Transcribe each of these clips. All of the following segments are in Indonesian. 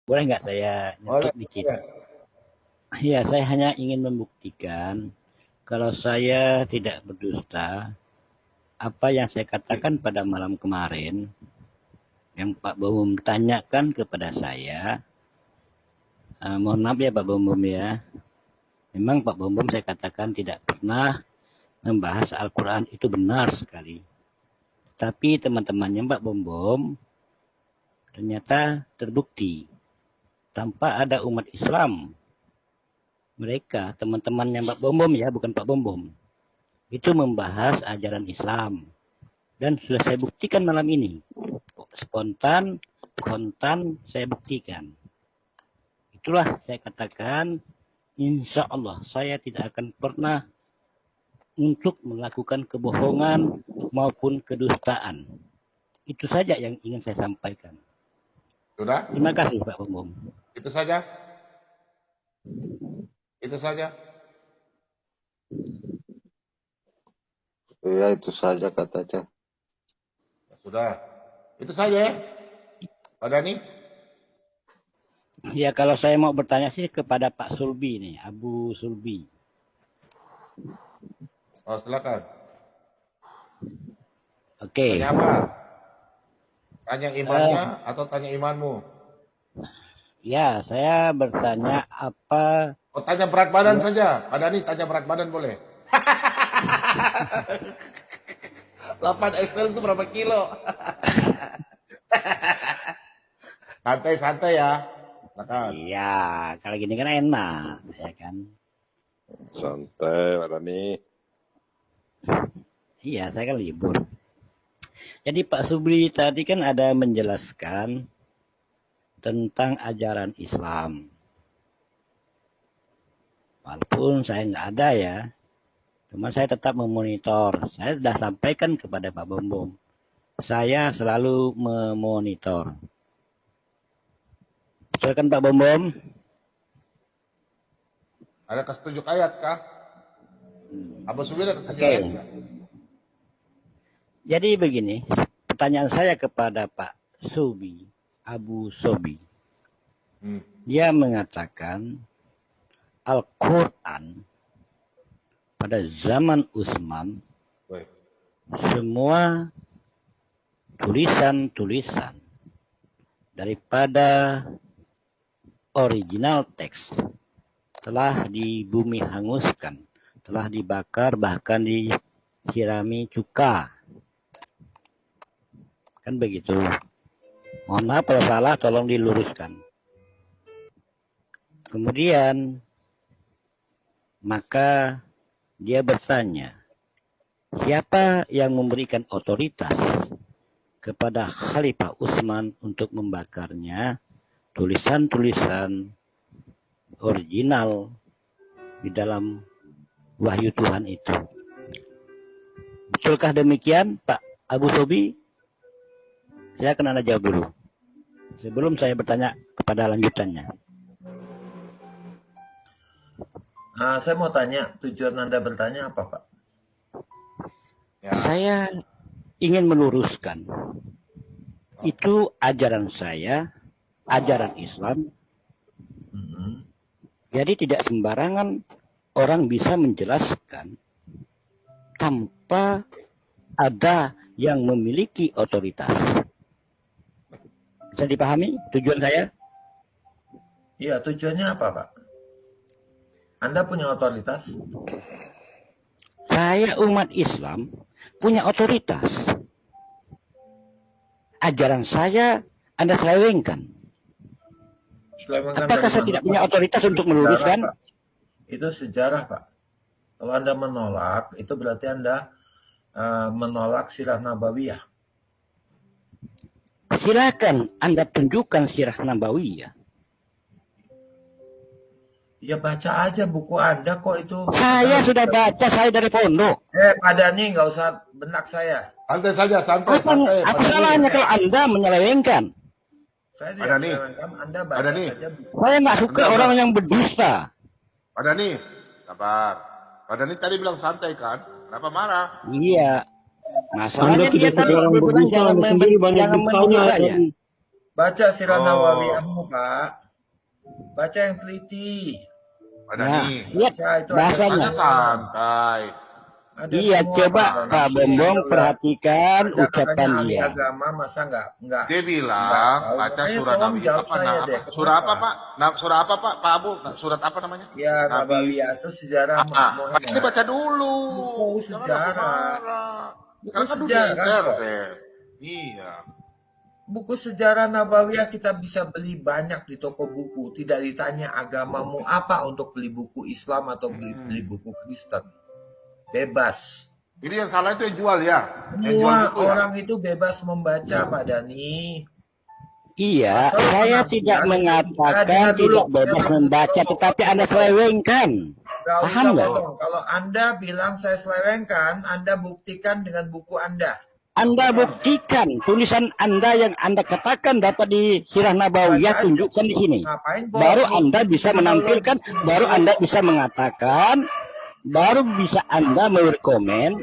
Boleh nggak saya Boleh. nyetop dikit? Iya, saya hanya ingin membuktikan kalau saya tidak berdusta. Apa yang saya katakan pada malam kemarin, yang Pak Bom tanyakan kepada saya, mohon maaf ya Pak Bom ya. Memang Pak Bom saya katakan tidak pernah membahas Al-Quran, itu benar sekali. Tapi teman-temannya Pak Bom ternyata terbukti tanpa ada umat Islam. Mereka, teman-temannya Pak Bom ya, bukan Pak Bom, itu membahas ajaran Islam. Dan sudah saya buktikan malam ini. Spontan, kontan, saya buktikan. Itulah saya katakan, insya Allah saya tidak akan pernah untuk melakukan kebohongan maupun kedustaan. Itu saja yang ingin saya sampaikan. Sudah? Terima kasih Pak Bom. Itu saja. Itu saja. Iya, itu saja katanya. Sudah. Itu saja ya. Pak Dhani. Ya kalau saya mau bertanya sih kepada Pak Sulbi nih, Abu Sulbi. Oh, silakan. Oke. Tanya apa? Tanya imannya atau tanya imanmu? Ya, saya bertanya apa... Oh, tanya berat badan saja. Pak Dhani, tanya berat badan boleh. 8 Excel itu berapa kilo? Santai-santai ya. Silakan. Iya, kalau gini kan enak, ya kan? Santai, Pak Dhani. Iya, saya kan libur. Jadi Pak Subli tadi kan ada menjelaskan tentang ajaran Islam. Walaupun saya nggak ada ya, cuma saya tetap memonitor. Saya sudah sampaikan kepada Pak Bom. Saya selalu memonitor. Betul kan Pak Bom? Ada kesetujuk ayat kah? Abu Subi ada kesetujuk Oke. ayat? Jadi begini, pertanyaan saya kepada Pak Subi, Abu Sobi. Dia mengatakan Al-Quran pada zaman Utsman semua tulisan-tulisan daripada original teks telah di bumi hanguskan, telah dibakar, bahkan disirami cuka. Kan begitu. Mohon maaf kalau salah, tolong diluruskan. Kemudian, maka dia bertanya, siapa yang memberikan otoritas kepada Khalifah Utsman untuk membakarnya tulisan-tulisan original di dalam wahyu Tuhan itu? Betulkah demikian, Pak Abu Sobi? Saya akan Anda jawab dulu. Sebelum saya bertanya kepada lanjutannya. Saya mau tanya, tujuan Anda bertanya apa, Pak? Ya. Saya ingin meluruskan. Itu ajaran saya, ajaran Islam. Jadi tidak sembarangan orang bisa menjelaskan tanpa ada yang memiliki otoritas. Bisa dipahami tujuan saya? Iya, tujuannya apa, Pak? Anda punya otoritas? Saya umat Islam punya otoritas. Ajaran saya Anda selewengkan. Apakah saya tidak punya otoritas untuk meluruskan? Pak. Itu sejarah, Pak. Kalau Anda menolak, itu berarti Anda menolak sirah nabawiyah. Silakan Anda tunjukkan sirah nabawiyah. Ya baca aja buku Anda kok itu. Saya sudah baca, saya dari pondok. Pak Dhani nggak usah benak saya. Santai saja, santai. Apa salahnya kalau Anda menyelewengkan? Saya tidak menyelewengkan, Anda baca saja buku. Saya nggak suka orang yang berdusta. Pak Dhani, sabar. Pak Dhani tadi bilang santai kan? Kenapa marah? Iya. Masalahnya dia tadi bilang jangan menuduh saya. Baca Sirah Oh. Nabawiyahmu, Pak. Baca yang teliti. Pak Nah, Dani. lihat Baca itu ada bahasanya. Anda semua. santai. Ada Iya, semua, coba Pak Dani. Pak Bombong Ayolah. perhatikan Anda katanya ucapan ahli dia. agama, masa nggak Dia nggak bilang tahu? baca Makanya surat tolong Nabi jawab apa? saya deh. Surah apa, Kenapa? Pak? Surah apa, Pak? Pak Abu, surat apa namanya? Ya, Nabi. Nabawiyah itu sejarah Pak Dani Muhammad. baca dulu. Buku Jangan sejarah. marah. Buku Sekarang kan dunia sejarah kok. internet. Iya. Buku sejarah Nabawiyah kita bisa beli banyak di toko buku. Tidak ditanya agamamu apa untuk beli buku Islam atau beli buku Kristen. Bebas. Jadi yang salah itu yang jual ya. Yang jual Semua buku ya. orang itu bebas membaca, Pak Dani. Iya, Asal saya penafsiran tidak itu mengatakan dengar dulu. tidak bebas Saya membaca, potong, tetapi Anda potong. selewengkan. Gak Paham usah nggak? potong. Kalau Anda bilang saya selewengkan, Anda buktikan dengan buku Anda. Anda buktikan tulisan Anda yang Anda katakan dapat di Sirah Nabawiyah, Baca aja. tunjukkan di sini. Ngapain kok Baru ini Anda bisa menampilkan, baru Anda bisa mengatakan, baru bisa Anda berkomen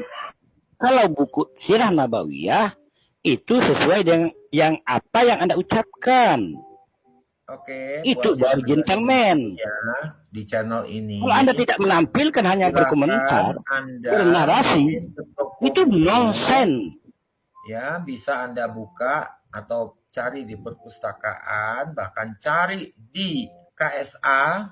kalau buku Sirah Nabawiyah itu sesuai dengan yang apa yang Anda ucapkan. Oke, Itu buat baru yang gentleman. ya di channel ini. Kalau Anda tidak menampilkan hanya silakan berkomentar, Anda bernarasi, main ke toko itu buku. nonsen. Ya, bisa Anda buka atau cari di perpustakaan, bahkan cari di KSA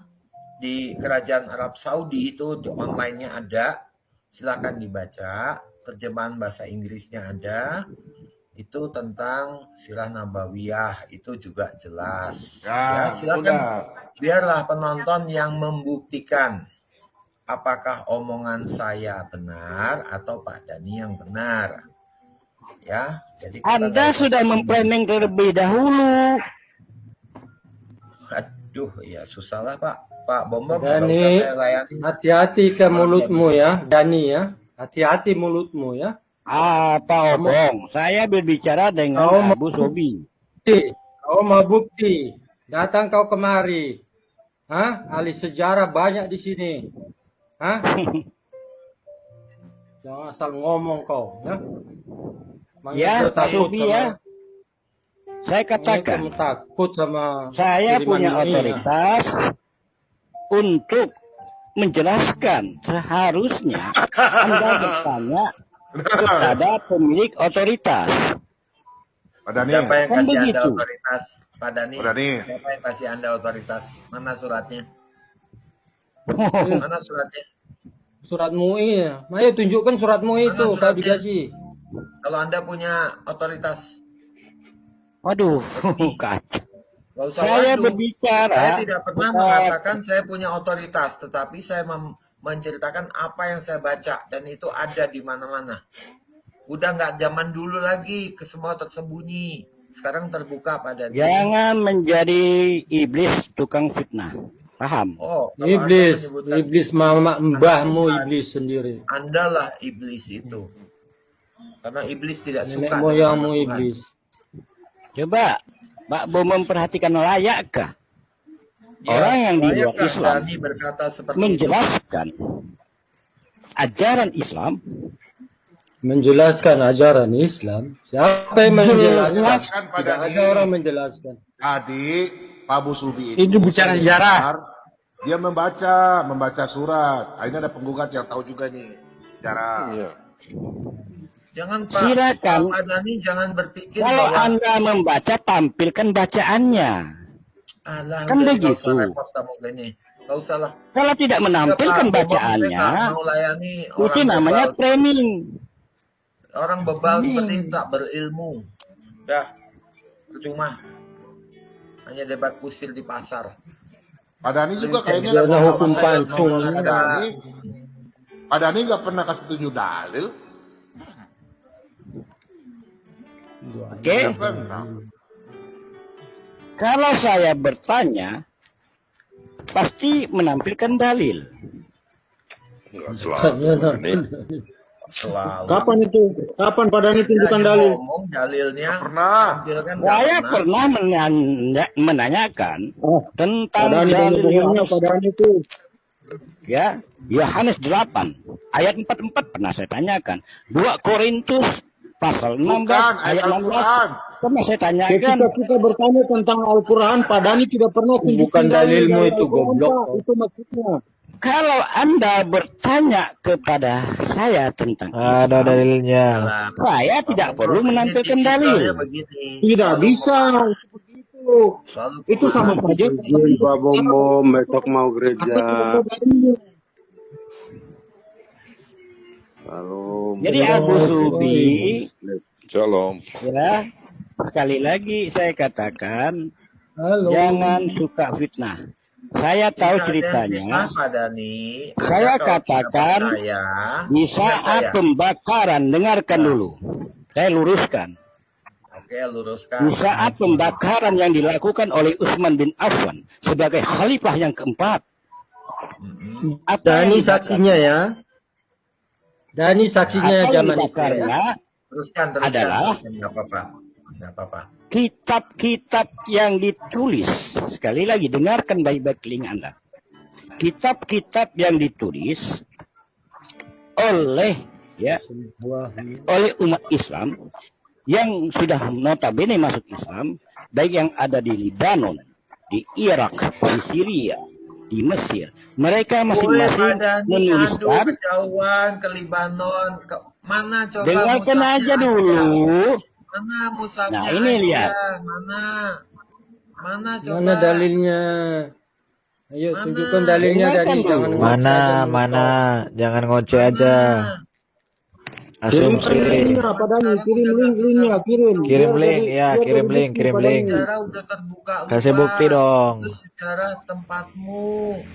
di Kerajaan Arab Saudi itu di online-nya ada. Silakan dibaca, terjemahan bahasa Inggrisnya ada. Itu tentang Sirah Nabawiyah itu juga jelas. Ya, silakan. Biarlah penonton yang membuktikan apakah omongan saya benar atau Pak Dani yang benar. Ya, jadi Anda sudah memplanning terlebih dahulu. Aduh, ya susah lah Pak. Pak Bombom, Dani, nggak usah saya layani. hati-hati ke mulutmu ya, Dani ya. Hati-hati mulutmu ya. Apa omong? Saya berbicara dengan Abu Sobi. Kau mau bukti? Datang kau kemari. Hah? Ahli sejarah banyak di sini. Hah? Jangan asal ngomong kau ya. Ya, Pak Sobi ya. Saya katakan, kamu takut sama saya kiriman punya ini, otoritas untuk menjelaskan. Seharusnya Anda bertanya kepada pemilik otoritas. Pak Dani. Siapa yang Kan kasih Anda begitu. otoritas? Pak Dani. Pak Dani. Siapa yang kasih Anda otoritas? Mana suratnya? Mana suratnya? Surat MUI. Ayo tunjukkan surat MUI itu kau digaji. Kalau Anda punya otoritas, Waduh, Resmi. kacau. nggak usah Saya waduh. berbicara. Saya tidak pernah mengatakan saya punya otoritas, tetapi saya menceritakan apa yang saya baca dan itu ada di mana-mana. Udah nggak zaman dulu lagi, ke semua tersembunyi. Sekarang terbuka pada diri. Jangan menjadi iblis tukang fitnah. Paham? Oh, kalau Iblis, Anda menyebutkan iblis mama mbahmu iblis sendiri. Anda lah iblis itu. Karena iblis tidak Nenek suka moyangmu dengan Tuhan. iblis. Coba Pak Bo memperhatikan layakkah Ya, orang yang di luar layakkah Islam Dani berkata seperti itu? menjelaskan ajaran Islam? Menjelaskan ajaran Islam. Siapa yang menjelaskan? Jelaskan Pak Tidak Dani. ada orang menjelaskan. Tadi Pak Bu Subi Itu bicara sejarah. Dia membaca surat. Ini ada penggugat yang tahu juga nih sejarah. Iya. Jangan Pak, Silakan. Pak Dani jangan berpikir Kalau bahwa Anda membaca, tampilkan bacaannya. alah Kan udah begitu. nggak usah repot kamu gini. Nggak usah lah. Kalau tidak menampilkan Ya, Pak, bacaannya, nggak mau layani itu orang namanya bebal. training. Orang bebal seperti itu tak berilmu. Dah, percuma. Hanya debat kusir di pasar. Pak Dani juga kayaknya Karena nggak pernah hukum kasih- pancung. Pak Dani nggak pernah kasih tunjuk dalil. Oke? Nggak pernah. Kalau saya bertanya, pasti menampilkan dalil. Nggak selalu. Selalu. Kapan itu? Kapan Pak Dani tunjukkan Hanya dalil? ngomong dalilnya. Nggak pernah. Tampilkan nggak Saya pernah. pernah menanyakan Oh, tentang Pak Dani banyak dalil bohongnya Yohanes, Pak Dani itu. ya, Yohanes 8 ayat 44 pernah saya tanyakan. 2 Korintus pasal 16 Bukan ayat ayat 16. Al-Quran. Pernah saya tanyakan. Ketika kita bertanya tentang Al-Quran, Pak Dhani tidak pernah Bukan tunjukkan dalil dalilmu dari itu, Al-Quran, goblok. Pak. Itu maksudnya. Kalau Anda bertanya kepada saya tentang Ada Islam, dalilnya. Dalam saya tidak perlu menampilkan dalil. begini. Tidak Selalu bisa. Begitu. Selalu Itu sama saja. Izin Pak Bom besok mau gereja. Salam. Jadi Abu Subi, Shalom. ya, sekali lagi saya katakan, Halo. jangan suka fitnah. Saya tahu ceritanya. Pak Dhani. Saya Anda kalau katakan tidak percaya, di ingat saat saya. pembakaran, dengarkan dulu. Saya luruskan. Oke, luruskan. Di saat pembakaran yang dilakukan oleh Utsman bin Affan sebagai khalifah yang keempat. Apa Dhani yang saksinya ya. Dhani saksinya Apa yang zaman itu. dibakarnya Teruskan. adalah Nggak apa-apa. Nggak apa-apa. kitab-kitab yang ditulis. Sekali lagi, dengarkan baik-baik telinga Anda. Kitab-kitab yang ditulis oleh umat Islam yang sudah notabene masuk Islam, baik yang ada di Libanon, di Irak, di Syria, di Mesir. Mereka masing-masing menuliskan. Kejauhan ke Libanon, ke mana coba? Dengarkan musafnya aja dulu. Mana musafnya? Nah, ini lihat. Mana coba? Mana dalilnya? Ayo tunjukkan dalilnya Dengarkan Dhani. dulu. Jangan ngoceh aja dulu. Mana? Jangan ngoceh aja. Kirim Asumsi. linknya, Pak Dhani. Kirim linknya, kirim. Kirim Biar link, jadi- ya, biar kirim jadi link, bukti, kirim Pak link. Dhani. Sejarah udah terbuka. Kasih luas. bukti dong. Itu sejarah tempatmu.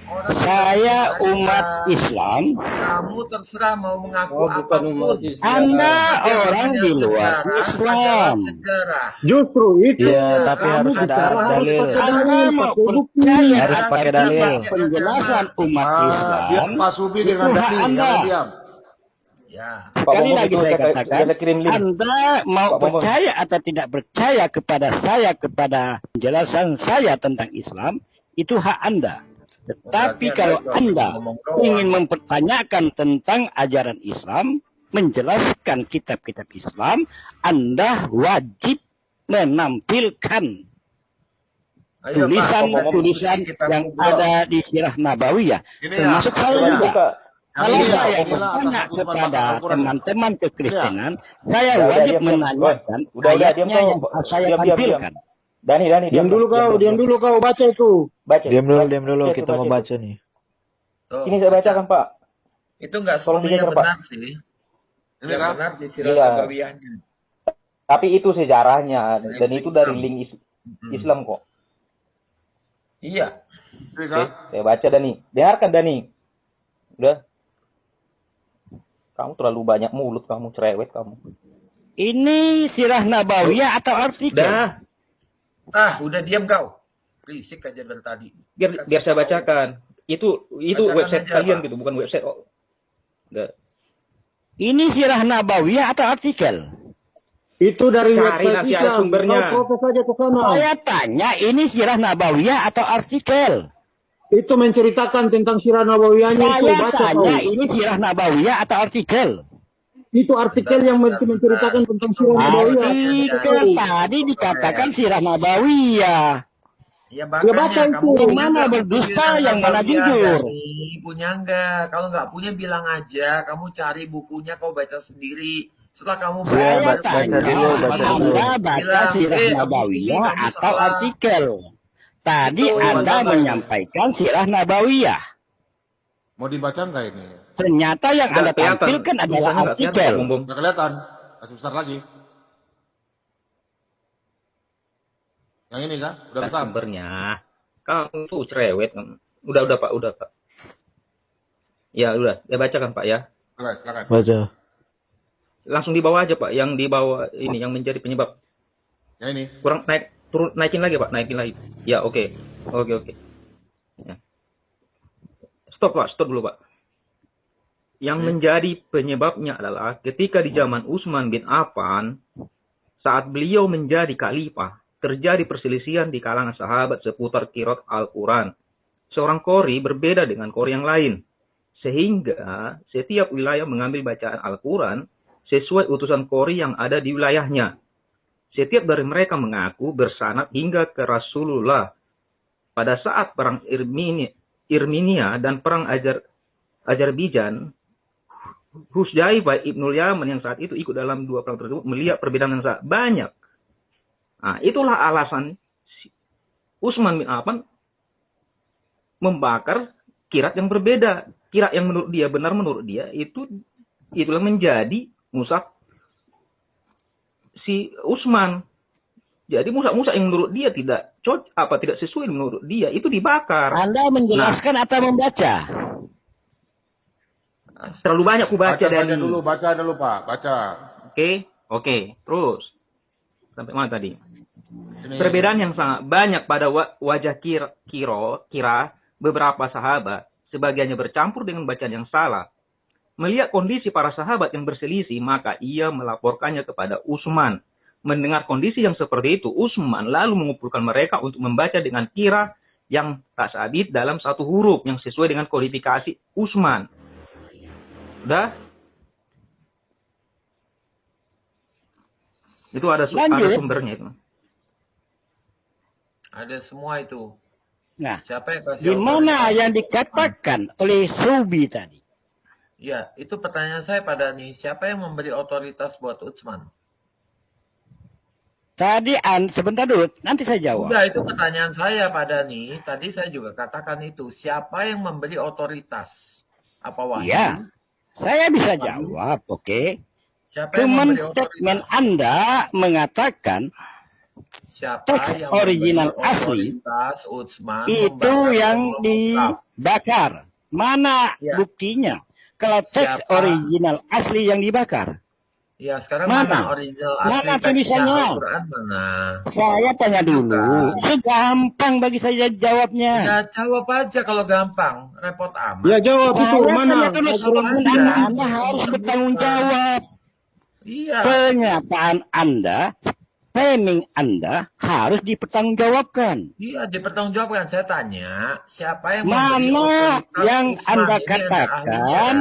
Orang Saya tidak percaya. umat Islam. Kamu terserah mau mengaku Oh, bukan apapun. umat Islam. Anda Yang orang namanya di luar sejarah adalah Islam. sejarah. Justru itu. Iya, tapi Kamu harus ada bicara harus dalil. pakai Anda dalil, mau pakai bukti. percaya Harus atau pakai tidak dalil. penjelasan umat Diam Islam. Pak Subi dengan Itu hak Dhani, Anda. jangan diam. Ya. Sekali lagi saya katakan, Anda mau percaya atau tidak percaya kepada saya, kepada penjelasan saya tentang Islam, itu hak Anda. Tetapi Berarti kalau Anda Anda ngomong doang. ingin mempertanyakan tentang ajaran Islam, menjelaskan kitab-kitab Islam, Anda wajib menampilkan Ayo, Pak, tulisan-tulisan kita yang ngobrol. ada di Sirah Nabawiyah. Ini Termasuk ya, saya ini juga. Kalau Ini ya, saya inilah bertanya atas Utsman kepada bakal Al-Quran. teman-teman kekristenan, saya Udah, wajib diam, menanyakan Udah, diam ayatnya kau. yang saya Diam. tampilkan. Dhani, Diam dulu kau, baca itu. Baca. Diam dulu, Baca, kita mau baca nih. Tuh, Ini saya bacakan, Pak. Itu nggak Tolong sepenuhnya digeser, Pak. benar sih. Ini Nggak kan? benar di Sirah Iya. Nabawiyahnya. Tapi itu sejarahnya dan itu dari link Islam kok. Iya. Ini kan? Saya baca Dhani. Dengarkan Dhani. Udah. Kamu terlalu banyak mulut, kamu cerewet kamu. Ini Sirah Nabawiyah atau artikel? Dah, Udah diam kau. Berisik aja dari tadi. Biar Kasih saya tahu. bacakan. Itu Bacakan website aja, kalian Pak. gitu, bukan website. Oh. Udah. Ini Sirah Nabawiyah atau artikel? Itu dari Cari website nanti ada Islam. sumbernya. Kau protes saja ke sana. Saya tanya, ini Sirah Nabawiyah atau artikel? Itu menceritakan tentang Sirah Nabawiyahnya itu. Saya Baca tanya, kau. ini Sirah Nabawiyah atau artikel? Itu artikel yang menceritakan tentang Sirah Nabawiyah. Artikel tadi dikatakan Sirah Nabawiyah. Ya baca makanya itu. kamu Yang punya mana nggak berdusta, buku yang mana Nabawiyah, jujur? Dhani? Punya enggak? Kalau nggak punya bilang aja. Kamu cari bukunya, kau baca sendiri. Setelah kamu baca, Saya baca tanya, dulu, baca dulu. Anda baca Bilang, Sirah Abu Nabawiyah Sufi, kamu atau salah. artikel? Tadi Itu, Anda baca. menyampaikan Sirah Nabawiyah. Mau dibaca nggak ini? Ternyata yang Anda tampilkan adalah artikel. Nggak kelihatan. Kasih besar lagi. Yang ini kan? Udah besar. Sumbernya. Kamu tuh cerewet. Udah Pak, udah Pak. Ya udah, ya bacakan Pak ya. Silakan. Baca. Langsung di bawah aja Pak, yang di bawah ini yang menjadi penyebab. Yang ini. Kurang naikin lagi Pak, naikin lagi. Ya oke. Ya. Stop dulu Pak. Yang menjadi penyebabnya adalah ketika di zaman Utsman bin Affan, saat beliau menjadi khalifah, terjadi perselisihan di kalangan sahabat seputar qiraat Al-Quran. Seorang qori berbeda dengan qori yang lain. Sehingga setiap wilayah mengambil bacaan Al-Quran sesuai utusan Qori yang ada di wilayahnya. Setiap dari mereka mengaku bersanad hingga ke Rasulullah. Pada saat perang Irminia dan perang Azerbaijan, Huzzaifah Ibnul Yaman yang saat itu ikut dalam dua perang tersebut melihat perbedaan yang sangat banyak. Nah, itulah alasan Utsman bin Affan membakar kirat yang berbeda. Kirat yang menurut dia benar, menurut dia itulah menjadi mushaf si Utsman. Jadi mushaf-mushaf yang menurut dia tidak sesuai menurut dia itu dibakar. Anda menjelaskan atau membaca? Terlalu banyak ku baca Baca saja dan dulu, baca dulu Pak, baca. Oke. Terus sampai mana tadi? Ini Perbedaan yang sangat banyak pada wajah kira beberapa sahabat, sebagiannya bercampur dengan bacaan yang salah. Melihat kondisi para sahabat yang berselisih, maka ia melaporkannya kepada Utsman. Mendengar kondisi yang seperti itu, Utsman lalu mengumpulkan mereka untuk membaca dengan kira yang tak sabit dalam satu huruf yang sesuai dengan kodifikasi Utsman. Udah? Itu ada sumbernya itu. Ada semua itu. Nah, Siapa yang kasih di mana otoritas? yang dikatakan oleh Subi tadi? Ya, itu pertanyaan saya pada nih. Siapa yang memberi otoritas buat Utsman? Tadi sebentar dulu, nanti saya jawab. Udah, itu pertanyaan saya pada nih. Tadi saya juga katakan itu. Siapa yang memberi otoritas? Apa Wahyu? Iya, saya bisa Wahyu? jawab, oke. Siapa yang Cuman memberi statement otoritas? Anda mengatakan Siapa teks yang original memberi asli otoritas Utsman itu membakar yang semua mushaf? dibakar. Mana Ya. buktinya? Kalau teks Siapa? original asli yang dibakar. Ya, sekarang Mana? mana original asli Mana teksnya tulisannya? Al-Quran mana? Saya tanya dulu. Bukan. Gampang bagi saya jawabnya. Ya, jawab aja kalau gampang. Repot amat. Ya jawab itu Saya mana? tanya terus, Jawab aja. Anda harus bertanggung jawab. Iya. Pernyataan Anda, framing Anda harus dipertanggungjawabkan. Iya, dipertanggungjawabkan. Saya tanya, siapa yang memberi Mana otoritas yang Utsman? Anda Ini ada katakan ahlinya kan?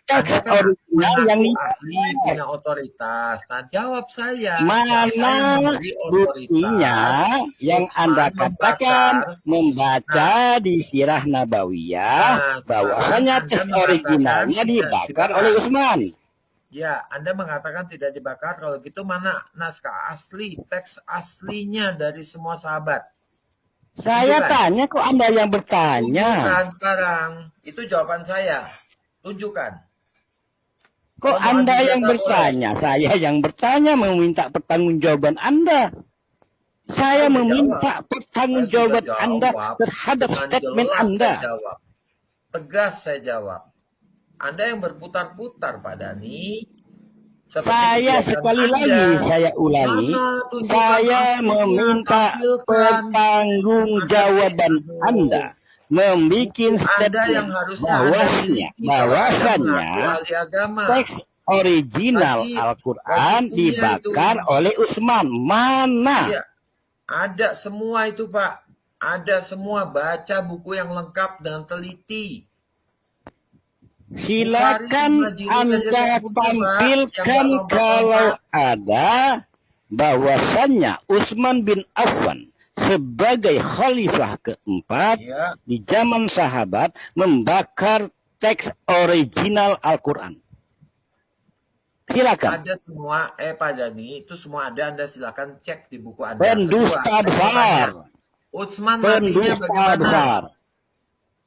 teks Anda kan original yang mengaku ahli punya otoritas. Nah, jawab saya. Siapa mana yang memberi buktinya otoritas yang Anda Utsman katakan membakar? membaca di Sirah Nabawiyah Nah, bahwasanya sekarang teks Anda mengatakan originalnya tidak dibakar dibakar. oleh Utsman. Ya, Anda mengatakan tidak dibakar. Kalau gitu mana naskah asli, teks aslinya dari semua sahabat? Saya Tunjukkan. tanya kok Anda yang bertanya. Tunjukkan sekarang. Itu jawaban saya. Tunjukkan. Kok Kalau mau Anda adu yang data boleh. bertanya? Saya yang bertanya meminta pertanggungjawaban Anda. Saya Saya meminta jawab. pertanggungjawaban Saya sudah Anda jawab. terhadap Dengan statement jelas Anda. saya jawab. Tegas saya jawab. Anda yang berputar-putar Pak Dani. Seperti Saya kebiasaan sekali Anda. lagi saya ulangi, Mana tunjukkan saya aslinya, meminta tampilkan. pertanggungjawaban Anda membuat Anda yang statement harusnya Anda miliki kalau Anda bahwasanya mengaku ahli agama. teks original Wajib Al-Quran punya dibakar itu. oleh Utsman. Mana? Iya, ada semua itu Pak. Ada semua, baca buku yang lengkap dengan teliti. Silakan Bukhari, Majid, Anda saja saya butuh, Pak, yang tampilkan nggak kalau lompat-lompat. ada bahwasannya Utsman bin Affan sebagai khalifah keempat Ya, di zaman sahabat membakar teks original Al-Quran. Silakan. ada semua, Pak Dani, itu semua ada. Anda silakan cek di buku Anda. Pendusta Kedua, saya mau besar. tanya, Utsman matinya Pendusta bagaimana? besar.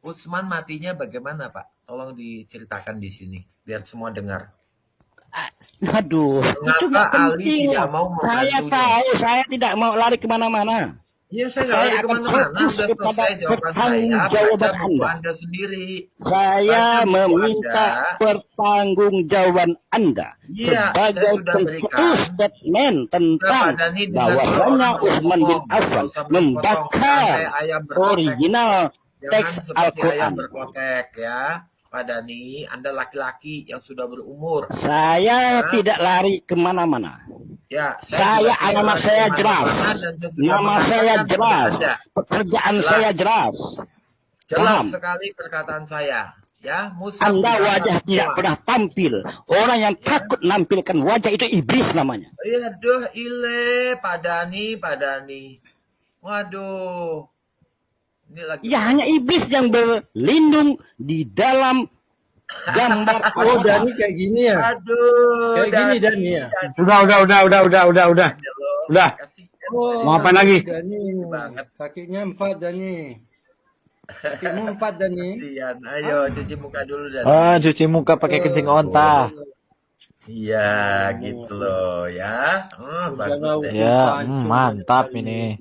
Utsman matinya bagaimana, Pak? Tolong diceritakan di sini, biar semua dengar. Aduh, itu nggak Mengapa Ali penting. tidak mau Saya membantunya? tahu, saya tidak mau lari kemana-mana. Ya, saya nggak Saya lari akan kemana-mana. fokus Udah kepada selesai jawaban saya. pertanggungjawaban Baca buku Anda. Anda sendiri. Saya Baca buku meminta Anda. pertanggungjawaban Anda Iya, saya sebagai sudah berikan. tercetus statement tentang Pak Dani, dengar dulu bahwasanya orang mau Utsman bin ngomong. Affan Nggak usah potong-potong. membakar Jangan kayak ayam berkotek. original Jangan teks seperti ayam Al-Quran. berkotek ya. Pak Dani, Anda laki-laki yang sudah berumur. Saya Ya. tidak lari kemana-mana. Ya, Saya juga tidak alamat lari saya kemana-mana jelas. dan saya sudah Nama saya mengatakan kepada jelas. Anda. Pekerjaan Jelas. saya jelas. Jelas Paham? sekali perkataan saya. Ya, Musa Anda punya wajah anak tidak semua. pernah tampil. Orang yang takut nampilkan wajah itu iblis namanya. Iya, duh, ile, Pak Dani. Waduh, ini lagi Ya hanya iblis yang berlindung di dalam gambar Oh, Alkitab. Dani kayak gini ya? Aduh, Kayak gini Dani ya? Udah. Udah. Kasihan Oh, Mau apa lagi? Dani. banget. Kakinya 4 Dani. Kakimu 4 Dani. Kasihan. Ayo cuci muka dulu Dani. Ah, cuci muka pakai kencing onta. Iya, gitu loh ya. Bagus deh. Ya, mantap ini.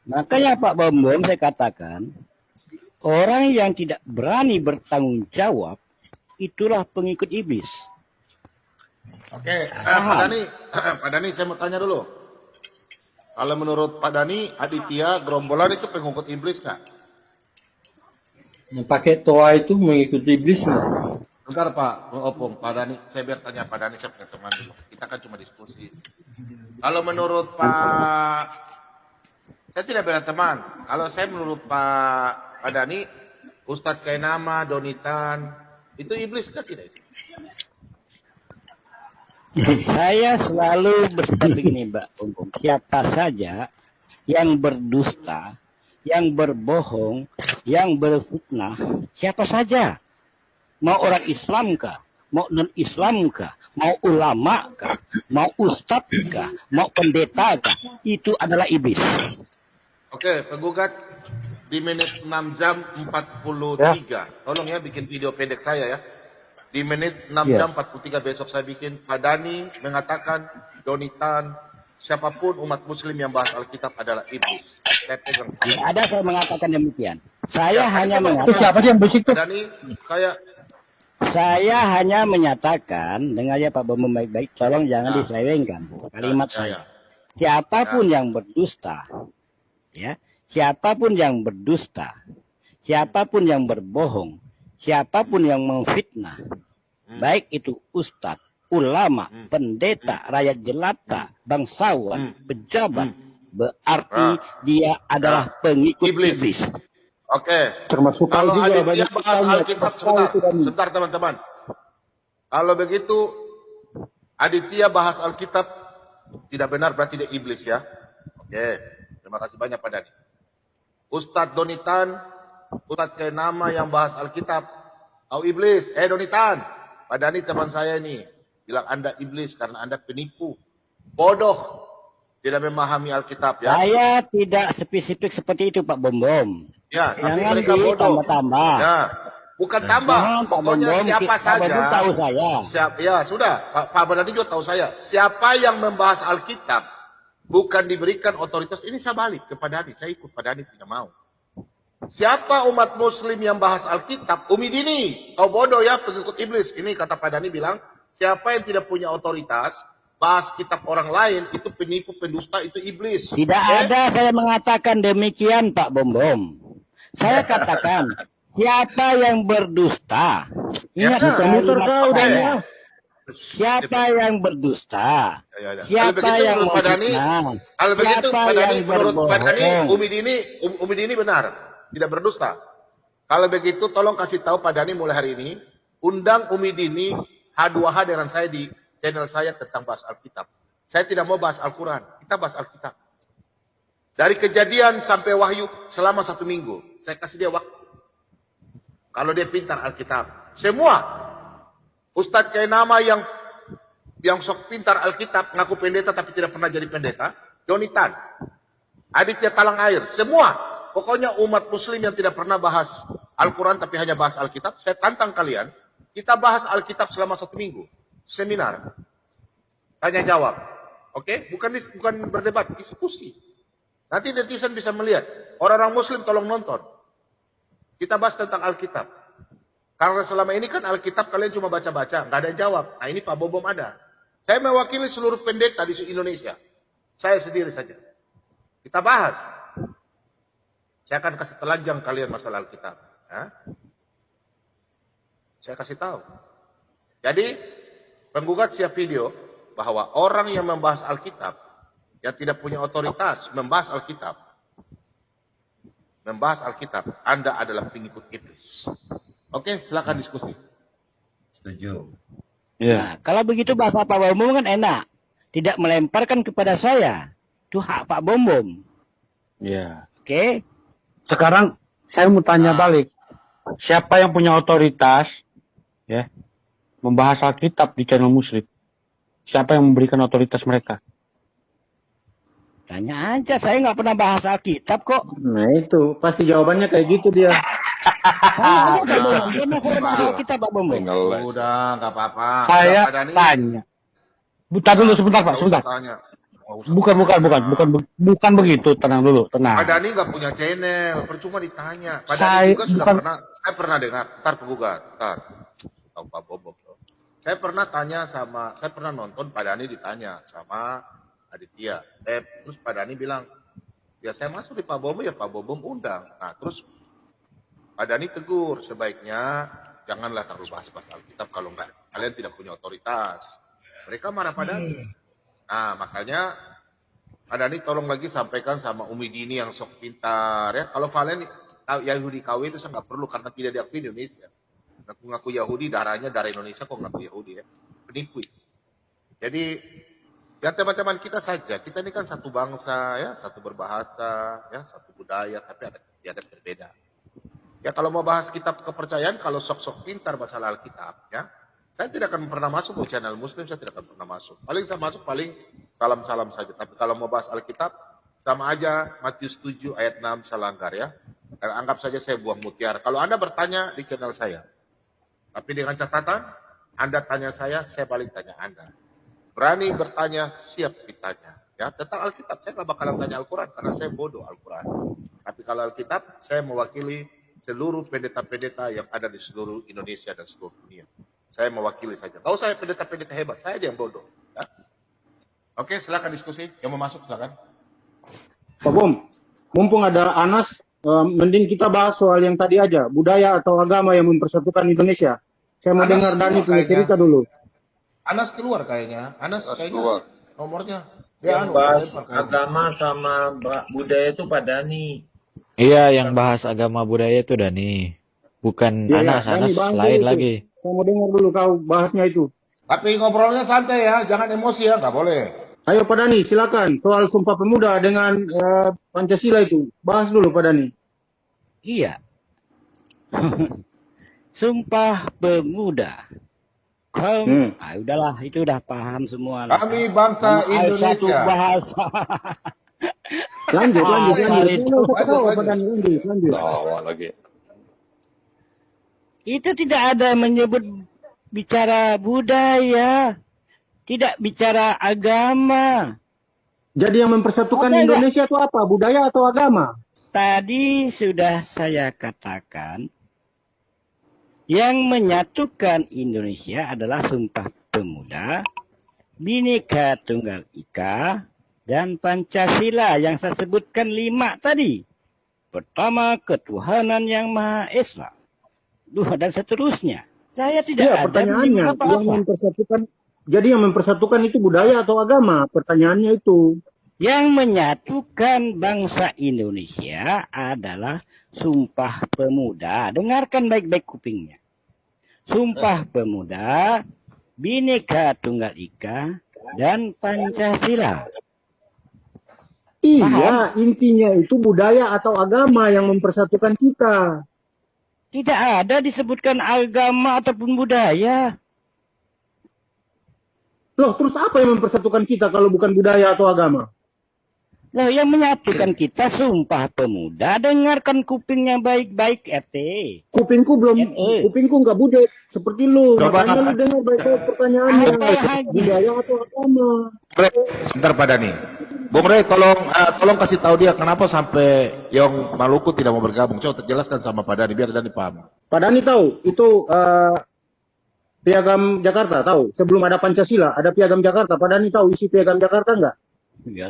Makanya Pak Bambom saya katakan, orang yang tidak berani bertanggung jawab, itulah pengikut iblis. Oke, Pak Dani saya mau tanya dulu. Kalau menurut Pak Dani, Aditya gerombolan itu pengikut iblis nggak? Yang pakai toa itu mengikuti iblis nggak? Bentar Pak, Opung, Pak Dani, saya biar tanya Pak Dani, saya punya teman dulu. Kita kan cuma diskusi. Kalau menurut Pak, saya tidak bela teman. Kalau saya menurut Pak Dani, Ustadz Kainama, Donitan, itu iblis kan tidak itu? Saya selalu berpikir begini, Mbak Bambom. Siapa saja yang berdusta, yang berbohong, yang berfitnah, siapa saja. Mau orang Islam kah? Mau non-Islam kah? Mau ulama kah? Mau ustadz kah? Mau pendeta kah? Itu adalah iblis. Oke, penggugat di menit 6 jam 43. Tolong ya bikin video pendek saya ya. Di menit 6 jam 43 besok saya bikin. Pak Dani mengatakan Donitan, siapapun umat muslim yang bahas Alkitab adalah iblis. Saya pegang. Tidak ada saya mengatakan demikian. Saya hanya Itu mengatakan, siapa sih yang berisik tuh? Pak Dani, saya hanya menyatakan, dengar ya Pak Bambom baik-baik, tolong jangan Ya. diselewengkan kalimat Ya, saya. ya. Siapapun yang berdusta, ya, siapapun yang berdusta, siapapun yang berbohong, siapapun yang memfitnah, baik itu ustadz, ulama, pendeta, rakyat jelata, bangsawan, pejabat, berarti dia adalah pengikut iblis. Oke. Termasuk kau Kalau juga Aditya banyak bahas tanya. Alkitab Tahu itu, Dani. sebentar teman-teman. Kalau begitu Aditya bahas Alkitab tidak benar berarti dia iblis ya. Oke. Terima kasih banyak Pak Dani. Ustadz Donitan, Ustadz Kainama yang bahas Alkitab, iblis. Donitan, Pak Dani teman saya ini bilang Anda iblis karena Anda penipu, bodoh, tidak memahami Alkitab ya. Saya tidak spesifik seperti itu Pak Bambom. Ya, tapi Jangan mereka bodoh. ditambah-tambah. Ya, bukan tambah. Jangan, Pak Pokoknya Bambom, siapa Pak saja. Bambom tahu saya. Ya sudah, Pak Bardani juga tahu saya. Siapa yang membahas Alkitab bukan diberikan otoritas. Ini saya balik ke Pak Dani. Saya ikut Pak Dani tidak mau. Siapa umat Muslim yang bahas Alkitab? Umi Dini, kau bodoh ya, pengikut iblis. Ini kata Pak Dani bilang, siapa yang tidak punya otoritas bahas kitab orang lain itu penipu, pendusta, itu iblis. Tidak ada saya mengatakan demikian Pak Bambom. Saya katakan siapa yang berdusta. Ingat Ya, kalimat kau, saya. Dani. Siapa yang berdusta? Ya. Siapa Kalau begitu yang menurut Pak Dani, memfitnah? kalau begitu Siapa Pak Dani, yang menurut Pak Dani, berbohong? Umi Dini benar, tidak berdusta. Kalau begitu tolong kasih tahu Pak Dani mulai hari ini, undang Umi Dini H2H dengan saya di channel saya tentang bahas Alkitab. Saya tidak mau bahas Al-Quran, kita bahas Alkitab. Dari Kejadian sampai Wahyu selama 1 minggu, saya kasih dia waktu. Kalau dia pintar Alkitab, semua Ustadz Kainama yang sok pintar Alkitab, ngaku pendeta tapi tidak pernah jadi pendeta, Donitan, Aditya Talang Air, semua. Pokoknya umat muslim yang tidak pernah bahas Al-Quran tapi hanya bahas Alkitab, saya tantang kalian, kita bahas Alkitab selama 1 minggu. Seminar. Tanya jawab. Oke? Bukan berdebat, diskusi. Nanti netizen bisa melihat. Orang-orang muslim tolong nonton. Kita bahas tentang Alkitab. Karena selama ini kan Alkitab kalian cuma baca-baca, nggak ada yang jawab. Nah ini Pak Bobom ada. Saya mewakili seluruh pendeta di Indonesia. Saya sendiri saja. Kita bahas. Saya akan kasih telanjang kalian masalah Alkitab. Ya. Saya kasih tahu. Jadi, penggugat siap video bahwa orang yang membahas Alkitab, yang tidak punya otoritas membahas Alkitab, Anda adalah pengikut iblis. Oke, silakan diskusi. Setuju. Nah, kalau begitu bahasa Pak Bom kan enak. Tidak melemparkan kepada saya. Itu hak Pak Bom. Iya. Oke? Sekarang saya mau tanya balik. Siapa yang punya otoritas ya membahas Alkitab di channel Muslim? Siapa yang memberikan otoritas mereka? Tanya aja, saya nggak pernah bahas Alkitab kok. Nah itu, pasti jawabannya kayak gitu dia. Pernah saya bahas Alkitab, Pak Bom. Udah, nggak apa-apa. Saya Udah, Pak Dhani. tanya. Bentar dulu sebentar Pak, Nggak usah sebentar. tanya. Nggak usah Bukan begitu, tenang dulu, tenang. Pak Dhani nggak punya channel, percuma ditanya. Pak Dhani Saya juga sudah bukan- pernah, saya pernah dengar, ntar penggugat, ntar. Tahu Pak Bobok. Saya pernah nonton Pak Dhani ditanya sama Aditya. Terus Pak Dhani bilang, ya saya masuk di Pak Bobom, ya Pak Bobom undang. Nah terus Pak Dhani tegur, sebaiknya janganlah terlalu bahas-bahas Alkitab kalau enggak, kalian tidak punya otoritas. Mereka marah Pak Dhani. Nah makanya Pak Dhani tolong lagi sampaikan sama Umi Dini yang sok pintar ya. Kalau Valen Yahudi KW itu saya nggak perlu karena tidak diakui di Indonesia. Ngaku-ngaku Yahudi, darahnya darah Indonesia kok ngaku Yahudi ya. Penipu. Jadi ya teman-teman kita saja, kita ini kan satu bangsa ya, satu berbahasa ya, satu budaya, tapi ada istiadat berbeda. Ya kalau mau bahas kitab kepercayaan, kalau sok-sok pintar masalah Alkitab ya, saya tidak akan pernah masuk ke channel Muslim, saya tidak akan pernah masuk. Paling saya masuk paling salam-salam saja. Tapi kalau mau bahas Alkitab, sama aja Matius 7 ayat 6 saya langgar ya. Dan anggap saja saya buang mutiara. Kalau Anda bertanya di channel saya, tapi dengan catatan, Anda tanya saya balik tanya Anda. Berani bertanya, siap ditanya. Ya, tentang Alkitab, saya nggak bakalan tanya Al-Quran, karena saya bodoh Al-Quran. Tapi kalau Alkitab, saya mewakili seluruh pendeta-pendeta yang ada di seluruh Indonesia dan seluruh dunia. Saya mewakili saja. Tahu saya pendeta-pendeta hebat, saya aja yang bodoh. Ya. Oke, silakan diskusi. Yang mau masuk, silakan. Pak Bom, mumpung ada Anas, mending kita bahas soal yang tadi aja, budaya atau agama yang mempersatukan Indonesia. Saya mau Anas dengar Dhani punya kayaknya. cerita dulu. Anas keluar kayaknya. Anas kayaknya keluar. nomornya. Dia Yang bahas lempar kayaknya. agama sama budaya itu Pak Dhani. Iya, yang bahas agama budaya itu Dhani. Bukan Iya, Anas, Dhani, Anas bahas lain dulu lagi. tuh. Saya mau dengar dulu kau bahasnya itu. Tapi ngobrolnya santai ya, jangan emosi ya, nggak boleh. Ayo Pak Dhani, silakan. Soal Sumpah Pemuda dengan Pancasila itu. Bahas dulu Pak Dhani. Iya. Sumpah Pemuda. Udahlah, itu udah paham semua. lah. Kami bangsa Satu Indonesia. bahasa. Lanjut. itu. Nggak usah ketawa Pak Dhani, lanjut. Tawa lagi. Itu tidak ada menyebut bicara budaya. Tidak bicara agama. Jadi yang mempersatukan Ada nggak? Indonesia itu apa? Budaya atau agama? Tadi sudah saya katakan, yang menyatukan Indonesia adalah Sumpah Pemuda, Bhinneka Tunggal Ika, dan Pancasila yang saya sebutkan 5 tadi. Pertama, ketuhanan yang Maha Esa. Dan seterusnya. Saya tidak Iya, ada pertanyaannya menyebut apa-apa. yang mempersatukan. Jadi yang mempersatukan itu budaya atau agama? Pertanyaannya itu. Yang menyatukan bangsa Indonesia adalah Sumpah Pemuda. Dengarkan baik-baik kupingnya. Sumpah Pemuda, Bhinneka Tunggal Ika, dan Pancasila. Iya, intinya itu budaya atau agama yang mempersatukan kita. Tidak ada disebutkan agama ataupun budaya. Loh, terus apa yang mempersatukan kita kalau bukan budaya atau agama? Loh, yang menyatukan kita Sumpah Pemuda. Dengarkan kupingnya baik-baik, RT. Kupingku belum, kupingku nggak budek seperti lu. Coba, Makanya lu dengar baik-baik pertanyaannya. Apa lagi? Budaya atau agama? Sebentar Pak Dhani. Bung Rey, tolong kasih tahu dia kenapa sampai yang Maluku tidak mau bergabung. Coba jelaskan sama Pak Dhani biar Dhani paham. Pak Dhani tahu itu Piagam Jakarta, tahu? Sebelum ada Pancasila, ada Piagam Jakarta. Pak Dhani tahu isi Piagam Jakarta enggak? Ya.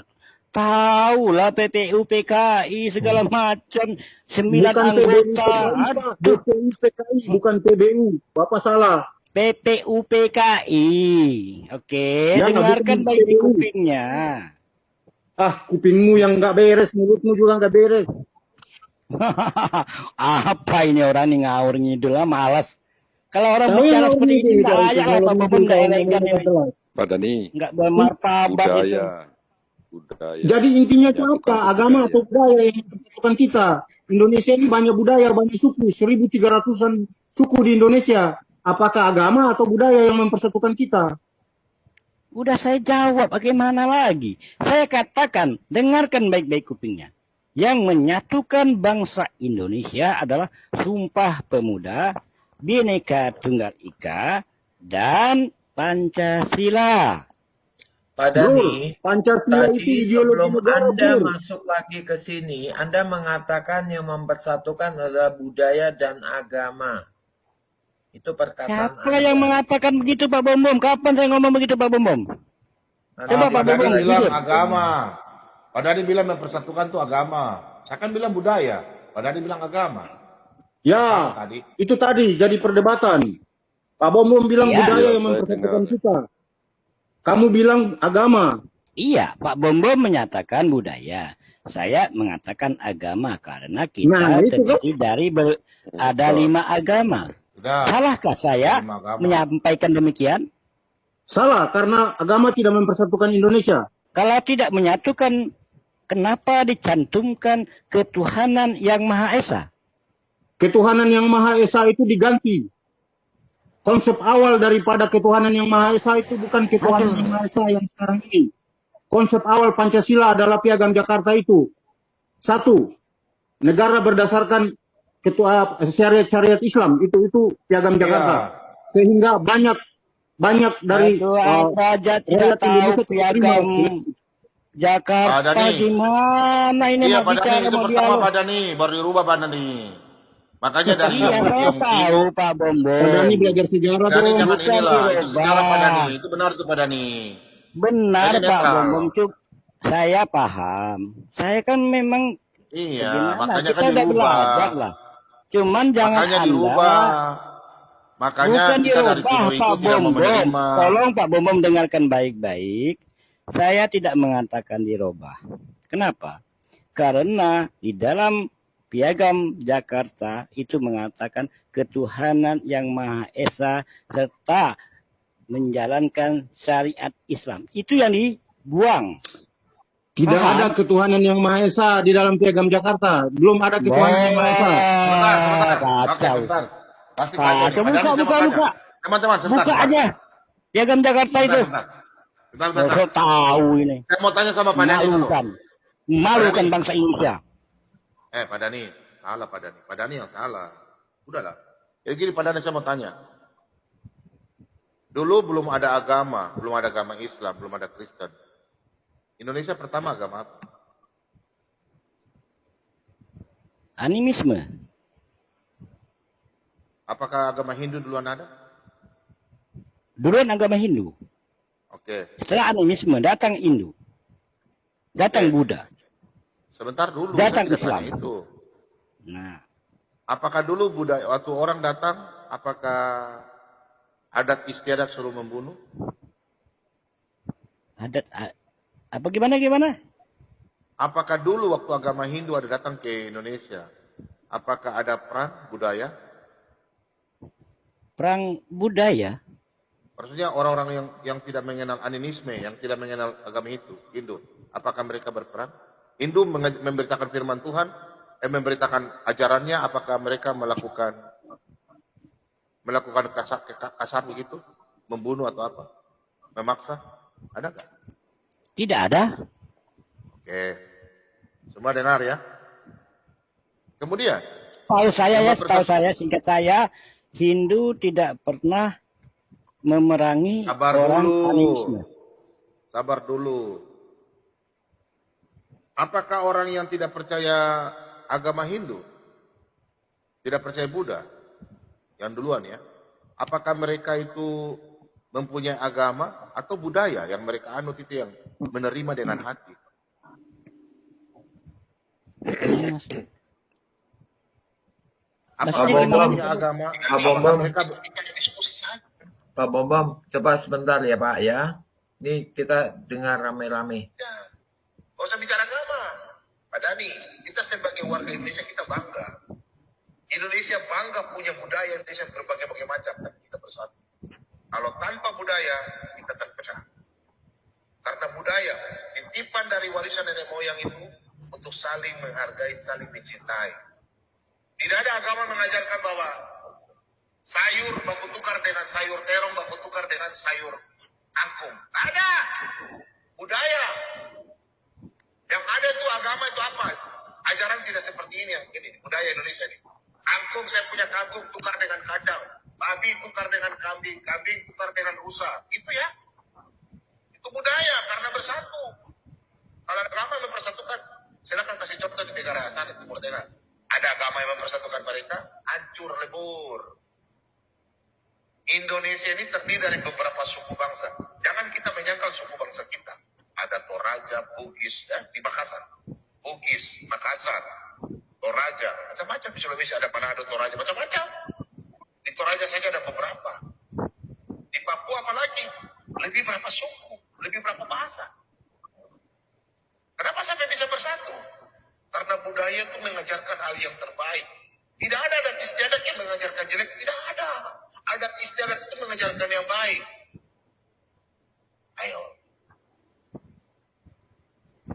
Tahu lah PPU, PKI segala macam 9 Bukan PBU, anggota. PKI, Pak. Aduh, PPU, PKI, bukan PBU. Bapak salah. PPU, PKI. Oke, Ya, nggak dengarkan bukan baik di PBU. kupingnya. Ah, kupingmu yang nggak beres, mulutmu juga nggak beres. Apa ini orang nih ngawur ngidul lah, malas. Kalau orang Tahu yang bicara ngawur seperti ngidul, ini, Pak, layak lah ngawur Pak ngidul, Bambang, nggak kalau elegan ngomong ini. jelas. Pak Dhani, Nggak bermartabat itu. budaya. Jadi intinya itu Menyatukan apa? Agama budaya. atau budaya yang mempersatukan kita. Indonesia ini banyak budaya, banyak suku, 1.300-an suku di Indonesia. Apakah agama atau budaya yang mempersatukan kita? Udah saya jawab, bagaimana lagi? Saya katakan, dengarkan baik-baik kupingnya. Yang menyatukan bangsa Indonesia adalah Sumpah Pemuda, Bhinneka Tunggal Ika, dan Pancasila. Pak Dhani, Pancasila itu tadi ideologi sebelum negara, Anda Bro. masuk lagi ke sini, Anda mengatakan yang mempersatukan adalah budaya dan agama. Itu perkataan Siapa yang Anda. mengatakan begitu Pak Bom? Kapan saya ngomong begitu Pak Bom? Nanti Coba Pak Pak Dhani Bambang bilang jujur. agama. Pak Dhani bilang mempersatukan itu agama. Saya kan bilang budaya. Pak Dhani bilang agama. Ya, Tadi. itu tadi jadi perdebatan. Pak Bom bilang Iya. budaya Iya, yang saya mempersatukan dengar. kita. Kamu bilang agama. Iya, Pak Bom menyatakan budaya. Saya mengatakan agama karena kita Nah, itu kan. terdiri dari ada 5 agama. Sudah. Salahkah saya Lima agama. menyampaikan demikian? Salah, karena agama tidak mempersatukan Indonesia. Kalau tidak menyatukan, kenapa dicantumkan ketuhanan yang Maha Esa? Ketuhanan yang Maha Esa itu diganti. Konsep awal daripada ketuhanan yang Maha Esa itu bukan ketuhanan yang Maha Esa yang sekarang ini. Konsep awal Pancasila adalah Piagam Jakarta itu. 1. Negara berdasarkan syariat Islam. Itu Piagam Jakarta. Iya. Sehingga banyak dari Aduh, apa aja tidak rakyat tahu Indonesia tidak terima. piagam Jakarta Pak Dhani. gimana ini Iya mau Pak Dhani bicara itu mau pertama dialog? Pak Dhani. Baru dirubah Pak Dhani. Makanya dari Iya, saya tahu Pak Pak Dhani Bombom. belajar sejarah Dhani dong. jangan Bukan inilah. Itu dirubah. sejarah Pak Dhani. Itu benar tuh Pak Dhani. Benar Jadi Pak netral. Bombom, saya paham. Saya kan memang Iya, gimana? makanya Kita kan udah dirubah. belajar lah. Cuman jangan Makanya Anda dirubah. Makanya bukan kita dari dirubah timur itu Pak tidak mau Bombom. menerima. Tolong Pak Bombom dengarkan baik-baik. Saya tidak mengatakan dirubah. Kenapa? Karena di dalam Piagam Jakarta itu mengatakan ketuhanan yang Maha Esa serta menjalankan syariat Islam. Itu yang dibuang. Tidak Paham? ada ketuhanan yang Maha Esa di dalam Piagam Jakarta. Belum ada ketuhanan yang Maha Esa. Sebentar. Oke, Kacau. sebentar. Pasti Pak Dhani. Kacau. Pak Dhani saya mau tanya. Buka. Teman-teman, sebentar. Buka aja. Piagam Jakarta itu. Bentar. Saya tahu ini. Saya mau tanya sama Pak Dhani dulu. Malukan bangsa Indonesia. Pak Dhani, salah Pak Dhani. Pak Dhani yang salah. Udahlah. Jadi gini Pak Dhani saya mau tanya. Dulu belum ada agama Islam, belum ada Kristen. Indonesia pertama agama apa? Animisme. Apakah agama Hindu duluan ada? Duluan agama Hindu. Oke. Setelah animisme datang Hindu. Datang Oke. Buddha. Sebentar dulu. Datang saya tidak tanya Islam. itu. Nah, Apakah dulu budaya waktu orang datang, apakah adat istiadat suruh membunuh? adat apa gimana? Apakah dulu waktu agama Hindu ada datang ke Indonesia, apakah ada perang budaya? Perang budaya. Maksudnya orang-orang yang tidak mengenal animisme, yang tidak mengenal agama itu, Hindu, apakah mereka berperang? Hindu memberitakan firman Tuhan, memberitakan ajarannya, apakah mereka melakukan kasar begitu, membunuh atau apa, memaksa? Ada nggak? Tidak ada. Oke, semua dengar ya. Kemudian, Setahu saya, singkat saya, Hindu tidak pernah memerangi sabar orang dulu, animisme. sabar dulu. Apakah orang yang tidak percaya agama Hindu, tidak percaya Buddha, yang duluan ya, apakah mereka itu mempunyai agama atau budaya yang mereka anut itu yang menerima dengan hati? Apakah mereka punya agama? Apakah mereka Pak Bombom, coba sebentar ya Pak ya. Ini kita dengar rame-rame. Gak usah bicara agama. Pak Dhani, kita sebagai warga Indonesia kita bangga. Indonesia bangga punya budaya Indonesia berbagai-bagai macam dan kita bersatu. Kalau tanpa budaya kita terpecah. Karena budaya titipan dari warisan nenek moyang itu untuk saling menghargai, saling mencintai. Tidak ada agama mengajarkan bahwa sayur baku tukar dengan sayur terong, baku tukar dengan sayur kangkung. Tak ada. Budaya. Yang ada itu agama itu apa? Ajaran tidak seperti ini yang ini. Budaya Indonesia ini. Kangkung, saya punya kangkung tukar dengan kacang. Babi tukar dengan kambing. Kambing tukar dengan rusa. Itu ya. Itu budaya karena bersatu. Kalau agama mempersatukan, silakan kasih contoh di negara sana, Timur Tengah. Ada agama yang mempersatukan mereka, hancur lebur. Indonesia ini terdiri dari beberapa suku bangsa. Jangan kita menyangkal suku bangsa kita. Ada Toraja, Bugis, ya, di Makassar. Bugis, Makassar, Toraja, macam-macam. Di Sulawesi ada Manado, Toraja, macam-macam. Di Toraja saja ada beberapa. Di Papua apalagi? Lebih berapa suku, lebih berapa bahasa. Kenapa sampai bisa bersatu? Karena budaya itu mengajarkan hal yang terbaik. Tidak ada adat istiadat yang mengajarkan jelek. Tidak ada. Adat istiadat itu mengajarkan yang baik. Ayo.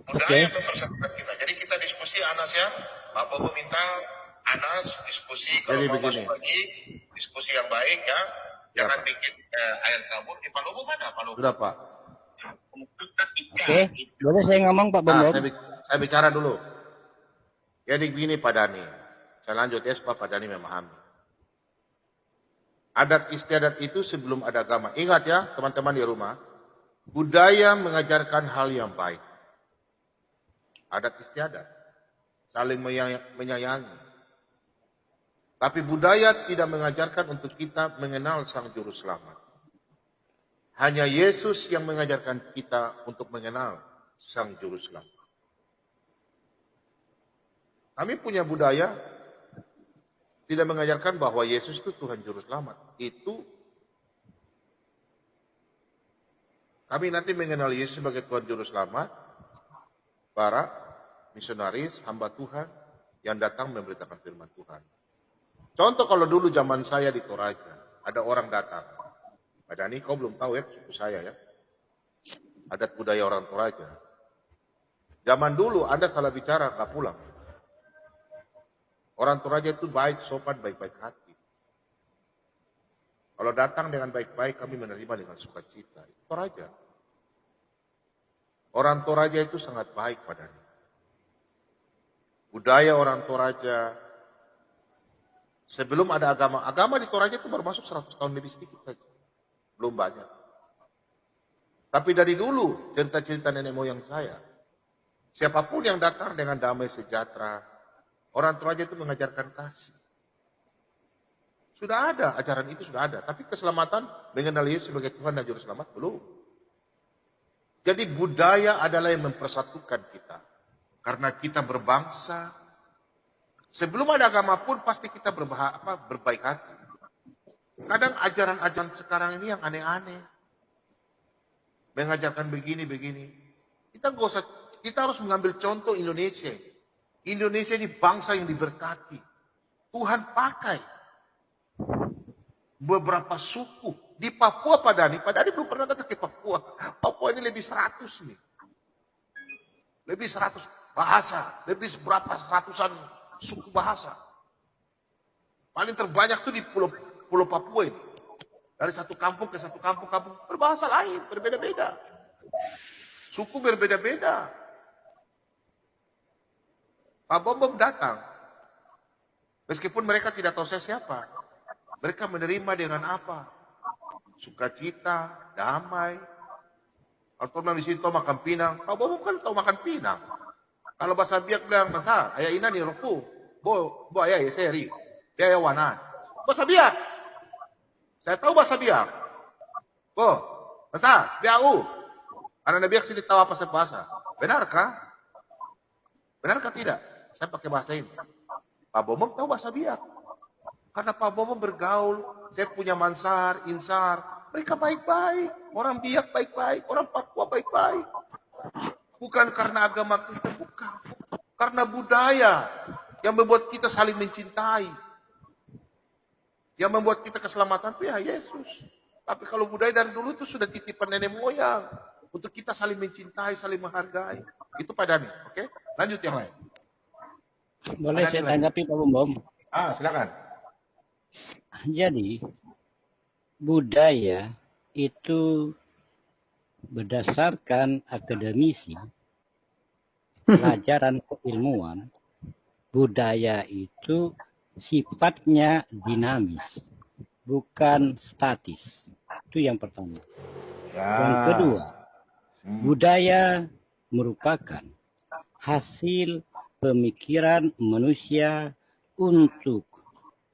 Budaya mempersatukan kita. Jadi kita diskusi Anas ya. Pak Bobo minta Anas diskusi kalau mau masuk lagi. Diskusi yang baik ya. Jangan bikin air kabut. Pak Bobo mana? Pak Bobo. Sudah Pak. Oke, boleh saya ngomong Pak Bombom? Saya bicara dulu. Jadi begini Pak Dhani. Saya lanjut ya supaya Pak Dhani memahami. Adat istiadat itu sebelum ada agama. Ingat ya teman-teman di rumah. Budaya mengajarkan hal yang baik. Adat istiadat. Saling menyayangi. Tapi budaya tidak mengajarkan untuk kita mengenal Sang Juru Selamat. Hanya Yesus yang mengajarkan kita untuk mengenal Sang Juru Selamat. Kami punya budaya tidak mengajarkan bahwa Yesus itu Tuhan Juru Selamat. Itu kami nanti mengenal Yesus sebagai Tuhan Juru Selamat. Para misionaris, hamba Tuhan yang datang memberitakan firman Tuhan. Contoh kalau dulu zaman saya di Toraja, ada orang datang. Pak Dhani, kau belum tahu ya suku saya ya. Adat budaya orang Toraja. Zaman dulu Anda salah bicara, nggak pulang. Orang Toraja itu baik, sopan, baik-baik hati. Kalau datang dengan baik-baik, kami menerima dengan sukacita. Toraja. Orang Toraja itu sangat baik padanya. Budaya orang Toraja, sebelum ada agama di Toraja itu baru masuk 100 tahun lebih sedikit saja. Belum banyak. Tapi dari dulu, cerita-cerita nenek moyang saya, siapapun yang datang dengan damai sejahtera, orang Toraja itu mengajarkan kasih. Sudah ada, ajaran itu sudah ada. Tapi keselamatan mengenal Yesus sebagai Tuhan dan Juru Selamat belum. Jadi budaya adalah yang mempersatukan kita. Karena kita berbangsa. Sebelum ada agama pun pasti kita berbaik hati. Kadang ajaran-ajaran sekarang ini yang aneh-aneh. Mengajarkan begini-begini. Kita harus mengambil contoh Indonesia. Indonesia ini bangsa yang diberkati. Tuhan pakai beberapa suku. Di Papua Pak Dhani belum pernah datang ke Papua. Papua ini lebih 100 nih. Lebih 100 bahasa. Lebih berapa seratusan suku bahasa. Paling terbanyak tuh di Pulau Papua ini. Dari satu kampung ke satu kampung berbahasa lain, berbeda-beda. Suku berbeda-beda. Pak Bombom datang. Meskipun mereka tidak tahu saya siapa. Mereka menerima dengan apa? Sukacita, damai. Kalau teman di sini tahu makan pinang, Pak Bombom kan tahu makan pinang. Kalau bahasa Biak bilang, masa ayah ina ni roku, bo ayah ya seri, dia ayah wana. Bahasa Biak. Saya tahu bahasa Biak. Bo, masa biau. Anak Biak sini tahu apa bahasa. Benarkah? Benarkah tidak? Saya pakai bahasa ini. Pak Bomong tahu bahasa Biak. Karena Pak Bomong bergaul, saya punya Mansar, Insar, mereka baik-baik. Orang Biak baik-baik, orang Papua baik-baik. Bukan karena agama kita, bukan. Karena budaya yang membuat kita saling mencintai. Yang membuat kita keselamatan itu ya Yesus. Tapi kalau budaya dari dulu itu sudah titipan nenek moyang. Untuk kita saling mencintai, saling menghargai. Itu Pak Dhani, oke? Lanjut yang lain. Boleh saya tanggapi Pak Bom? Silakan. Jadi, budaya itu berdasarkan akademisi, pelajaran keilmuan, budaya itu sifatnya dinamis, bukan statis. Itu yang pertama. Yang kedua, budaya merupakan hasil pemikiran manusia untuk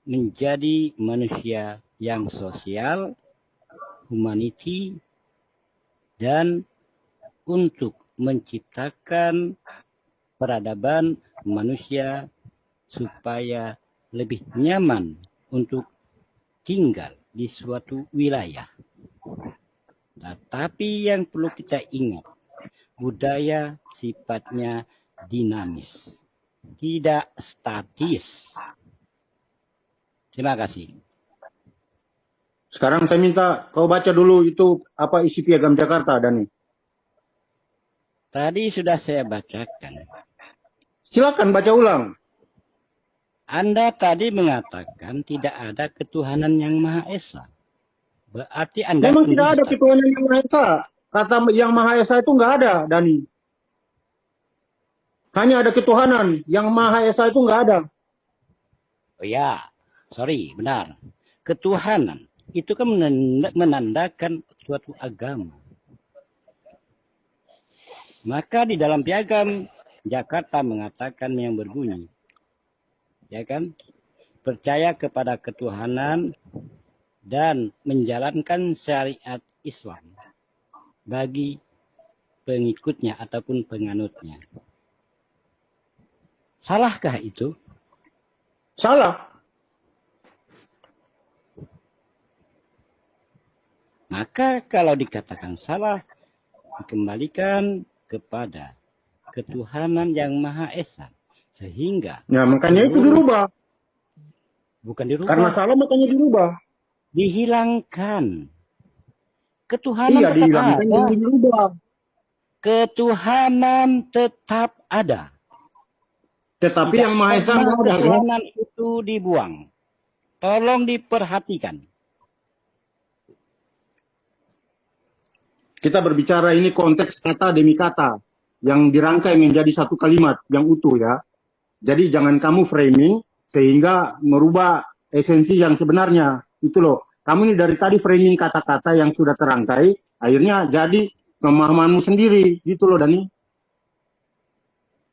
menjadi manusia yang sosial, humanity, dan untuk menciptakan peradaban manusia supaya lebih nyaman untuk tinggal di suatu wilayah. Tetapi yang perlu kita ingat, budaya sifatnya dinamis, tidak statis. Terima kasih. Sekarang saya minta kau baca dulu itu apa isi Piagam Jakarta, Dhani. Tadi sudah saya bacakan. Silakan baca ulang. Anda tadi mengatakan tidak ada ketuhanan yang Maha Esa. Berarti Anda memang tidak ada ketuhanan yang Maha Esa. Kata yang Maha Esa itu nggak ada, Dhani. Hanya ada ketuhanan. Yang Maha Esa itu nggak ada. Oh ya, sorry, benar. Ketuhanan itu kan menandakan suatu agama. Maka di dalam Piagam Jakarta mengatakan yang berbunyi, ya kan, percaya kepada ketuhanan dan menjalankan syariat Islam bagi pengikutnya ataupun penganutnya. Salahkah itu? Salah. Maka kalau dikatakan salah, dikembalikan kepada ketuhanan yang Maha Esa. Sehingga... Ya, makanya itu dirubah. Bukan dirubah. Karena salah makanya dirubah. Dihilangkan. Ketuhanan iya, tetap dihilangkan ada. Dirubah. Ketuhanan tetap ada. Tetapi yang Maha Esa nggak ada. Ketuhanan itu dibuang. Tolong diperhatikan. Kita berbicara ini konteks kata demi kata yang dirangkai menjadi satu kalimat yang utuh ya. Jadi jangan kamu framing sehingga merubah esensi yang sebenarnya. Itu loh. Kamu ini dari tadi framing kata-kata yang sudah terangkai, akhirnya jadi pemahamanmu sendiri. Gitu loh, Dhani.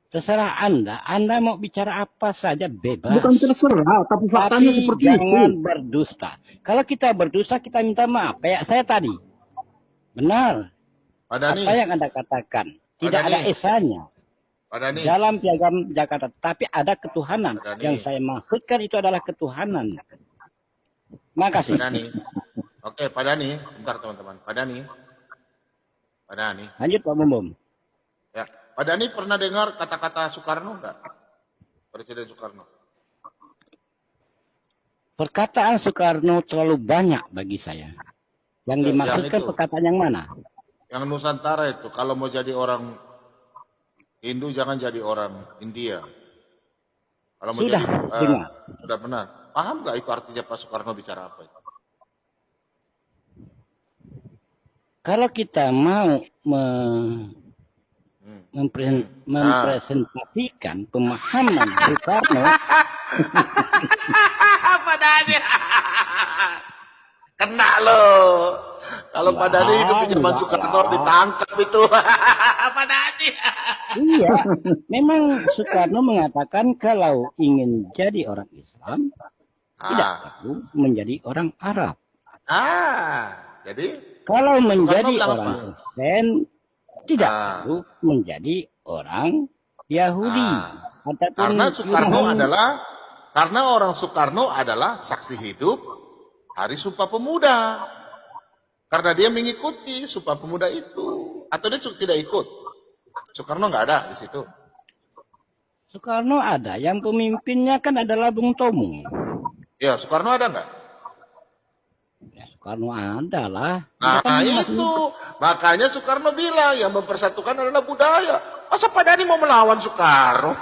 Terserah Anda mau bicara apa saja bebas. Bukan terserah, tapi faktanya seperti itu. Jangan berdusta. Kalau kita berdusta, kita minta maaf. Kayak saya tadi. Benar. Apa yang Anda katakan. Tidak ada esanya. Dalam Piagam Jakarta. Tapi ada ketuhanan. Yang saya maksudkan itu adalah ketuhanan. Makasih. Pak Dhani. Oke, Pak Dhani. Bentar teman-teman. Pak Dhani. Lanjut Pak Bom. Ya. Pak Dhani pernah dengar kata-kata Soekarno enggak? Presiden Soekarno. Perkataan Soekarno terlalu banyak bagi saya. Yang dimaksudkan perkataan yang mana? Yang Nusantara itu, kalau mau jadi orang Hindu jangan jadi orang India. Kalau mau sudah, jadi sudah benar. Paham nggak itu artinya Pak Soekarno bicara apa itu? Kalau kita mau mempresentasikan pemahaman Soekarno, Apa Dhani? Kena lo. Kalau Pak Dhani hidup di zaman enggak Soekarno lah. ditangkap itu. Pak Dhani. Iya, memang Soekarno mengatakan kalau ingin jadi orang Islam, tidak perlu menjadi orang Arab. Jadi Kalau menjadi bilang orang apa? Kristen, tidak perlu menjadi orang Yahudi. Ataupun Karena orang Soekarno adalah saksi hidup Hari Sumpah Pemuda. Karena dia mengikuti Sumpah Pemuda itu. Atau dia tidak ikut? Soekarno nggak ada di situ. Soekarno ada, yang pemimpinnya kan adalah Bung Tomo. Ya, Soekarno ada nggak? Ya, Soekarno ada lah. Nah itu, makanya Soekarno bilang yang mempersatukan adalah budaya. Masa Pak Dhani mau melawan Soekarno?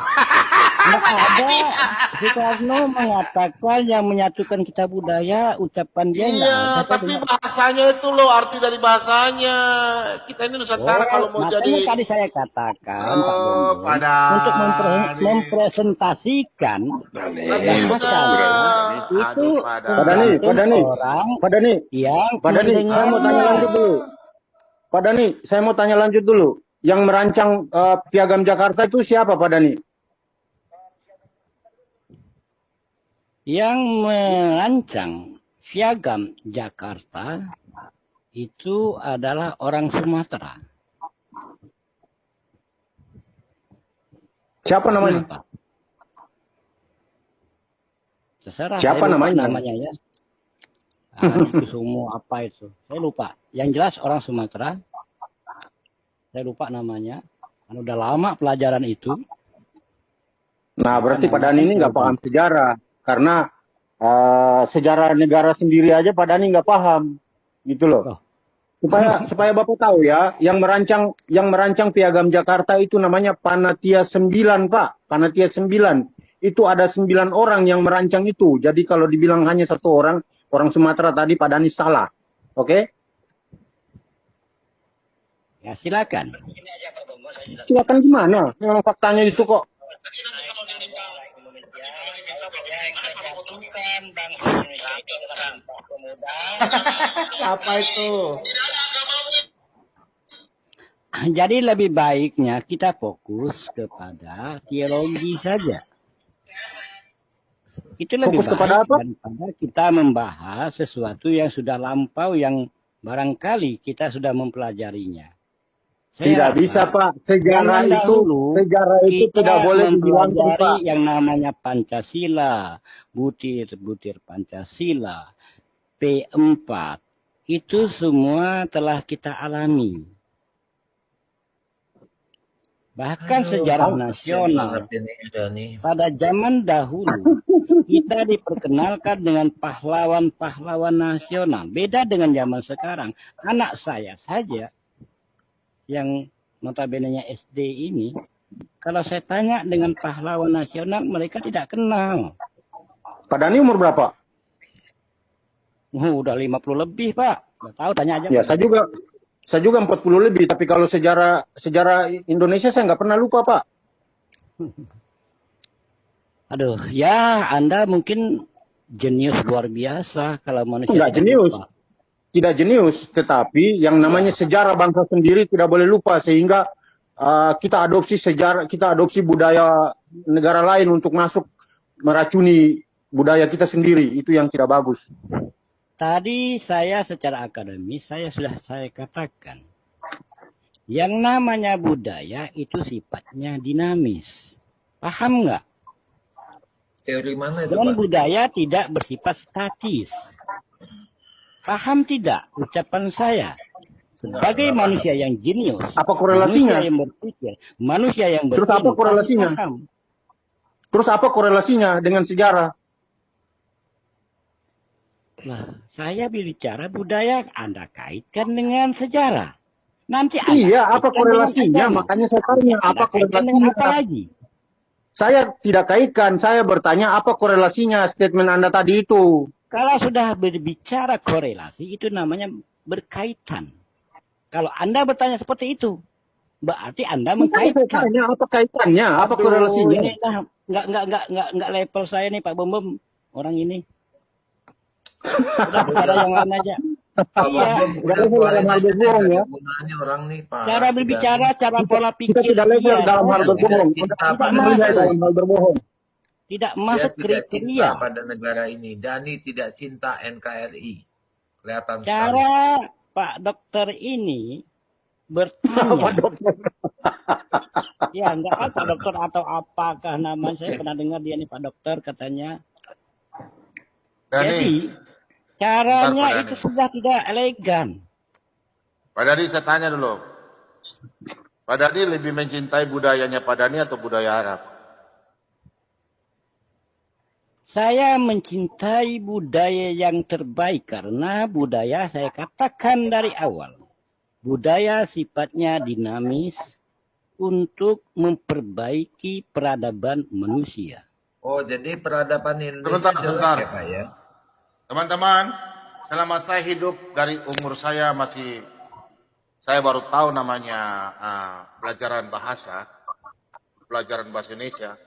Nggak ada. Soekarno mengatakan yang menyatukan kita budaya, ucapan dia nggak ada. Iya, tapi bahasanya itu loh, arti dari bahasanya. Kita ini Nusantara kalau mau makanya jadi... tadi saya katakan, Pak Bambang, untuk mempresentasikan bahasa itu Pak Dhani, saya mau tanya lanjut dulu. Pak Dhani, saya mau tanya lanjut dulu. Yang merancang Piagam Jakarta itu siapa, Pak Dhani? Yang merancang Piagam Jakarta itu adalah orang Sumatera. Siapa namanya? Kenapa? Terserah. Siapa namanya? Ya. Itu semua apa itu? Saya lupa. Yang jelas orang Sumatera. Saya lupa namanya. Kan udah lama pelajaran itu. Nah, berarti Pak Dhani ini nggak paham sejarah. Karena sejarah negara sendiri aja Pak Dhani nggak paham. Gitu loh. Supaya Bapak tahu ya, yang merancang Piagam Jakarta itu namanya Panatia 9, Pak. Panatia 9. Itu ada 9 orang yang merancang itu. Jadi kalau dibilang hanya satu orang Sumatera tadi Pak Dhani salah. Oke? Ya silakan. Silakan gimana? Memang faktanya itu kok. Apa itu? Jadi lebih baiknya kita fokus kepada teologi saja. Itu lebih Fokus baik kepada apa? daripada kita membahas sesuatu yang sudah lampau yang barangkali kita sudah mempelajarinya. Tidak bisa, Pak. Sejarah itu tidak boleh dihilangkan, Pak. Yang namanya Pancasila, butir-butir Pancasila, P4, itu semua telah kita alami. Bahkan sejarah nasional, pada zaman dahulu, kita diperkenalkan dengan pahlawan-pahlawan nasional. Beda dengan zaman sekarang. Anak saya saja, yang notabene-nya SD ini, kalau saya tanya dengan pahlawan nasional, mereka tidak kenal. Pak Dhani umur berapa? Udah 50 lebih, Pak. Nggak tahu, tanya aja. Ya, saya juga 40 lebih, tapi kalau sejarah Indonesia saya nggak pernah lupa, Pak. Aduh, ya Anda mungkin jenius luar biasa kalau manusia. Enggak jenius. Lupa. Tidak jenius, tetapi yang namanya sejarah bangsa sendiri tidak boleh lupa, sehingga kita adopsi budaya negara lain untuk masuk meracuni budaya kita sendiri. Itu yang tidak bagus. Tadi saya secara akademis saya katakan, yang namanya budaya itu sifatnya dinamis. Paham nggak? Teori mana itu, Dan Pak? budaya tidak bersifat statis. Paham tidak ucapan saya? Sebagai manusia yang jenius, apa korelasinya? Manusia yang berpikir, manusia yang berpikir. Terus apa korelasinya? Terus apa korelasinya dengan sejarah? Lah, saya bicara budaya, Anda kaitkan dengan sejarah. Nanti Anda iya, apa kaitkan korelasinya? dengan agama. Makanya saya tanya, Anda apa kaitkan dengan korelasinya? apa lagi? Saya tidak kaitkan, saya bertanya apa korelasinya statement Anda tadi itu. Kalau sudah berbicara korelasi, itu namanya berkaitan. Kalau Anda bertanya seperti itu, berarti Anda mengkaitkan. Saya tanya apa kaitannya, apa korelasinya? Ini nggak level saya nih Pak Bom, orang ini. Udah bicara yang lain aja. Iya. Udah level dalam keluarin hal aja deh, berbohong gak ya. ada gunanya orang nih, Cara parah sudah. berbicara, cara pola Kita pikir tidak level dia dalam hal Dia tidak berbohong. cinta Tidak tidak pada pandai masuk, negara dalam hal berbohong. tidak Dia masuk tidak cinta kriteria. pada negara ini. Dani tidak cinta NKRI. Kelihatan sekali. Cara Pak Dokter ini Pak bertanya, Dokter. ya enggak tahu Pak Dokter atau apakah namanya, saya pernah dengar dia nih Pak Dokter katanya. Dani, Jadi bentar caranya Pak itu Dani. sudah tidak elegan. Pak Dani saya tanya dulu. Pak Dani lebih mencintai budayanya Pak Dani atau budaya Arab? Saya mencintai budaya yang terbaik karena budaya saya katakan dari awal. Budaya sifatnya dinamis untuk memperbaiki peradaban manusia. Oh, jadi peradaban Indonesia Sebentar, jelek sebentar. ya, Pak ya? Teman-teman, selama saya hidup dari umur saya saya baru tahu namanya pelajaran bahasa Indonesia.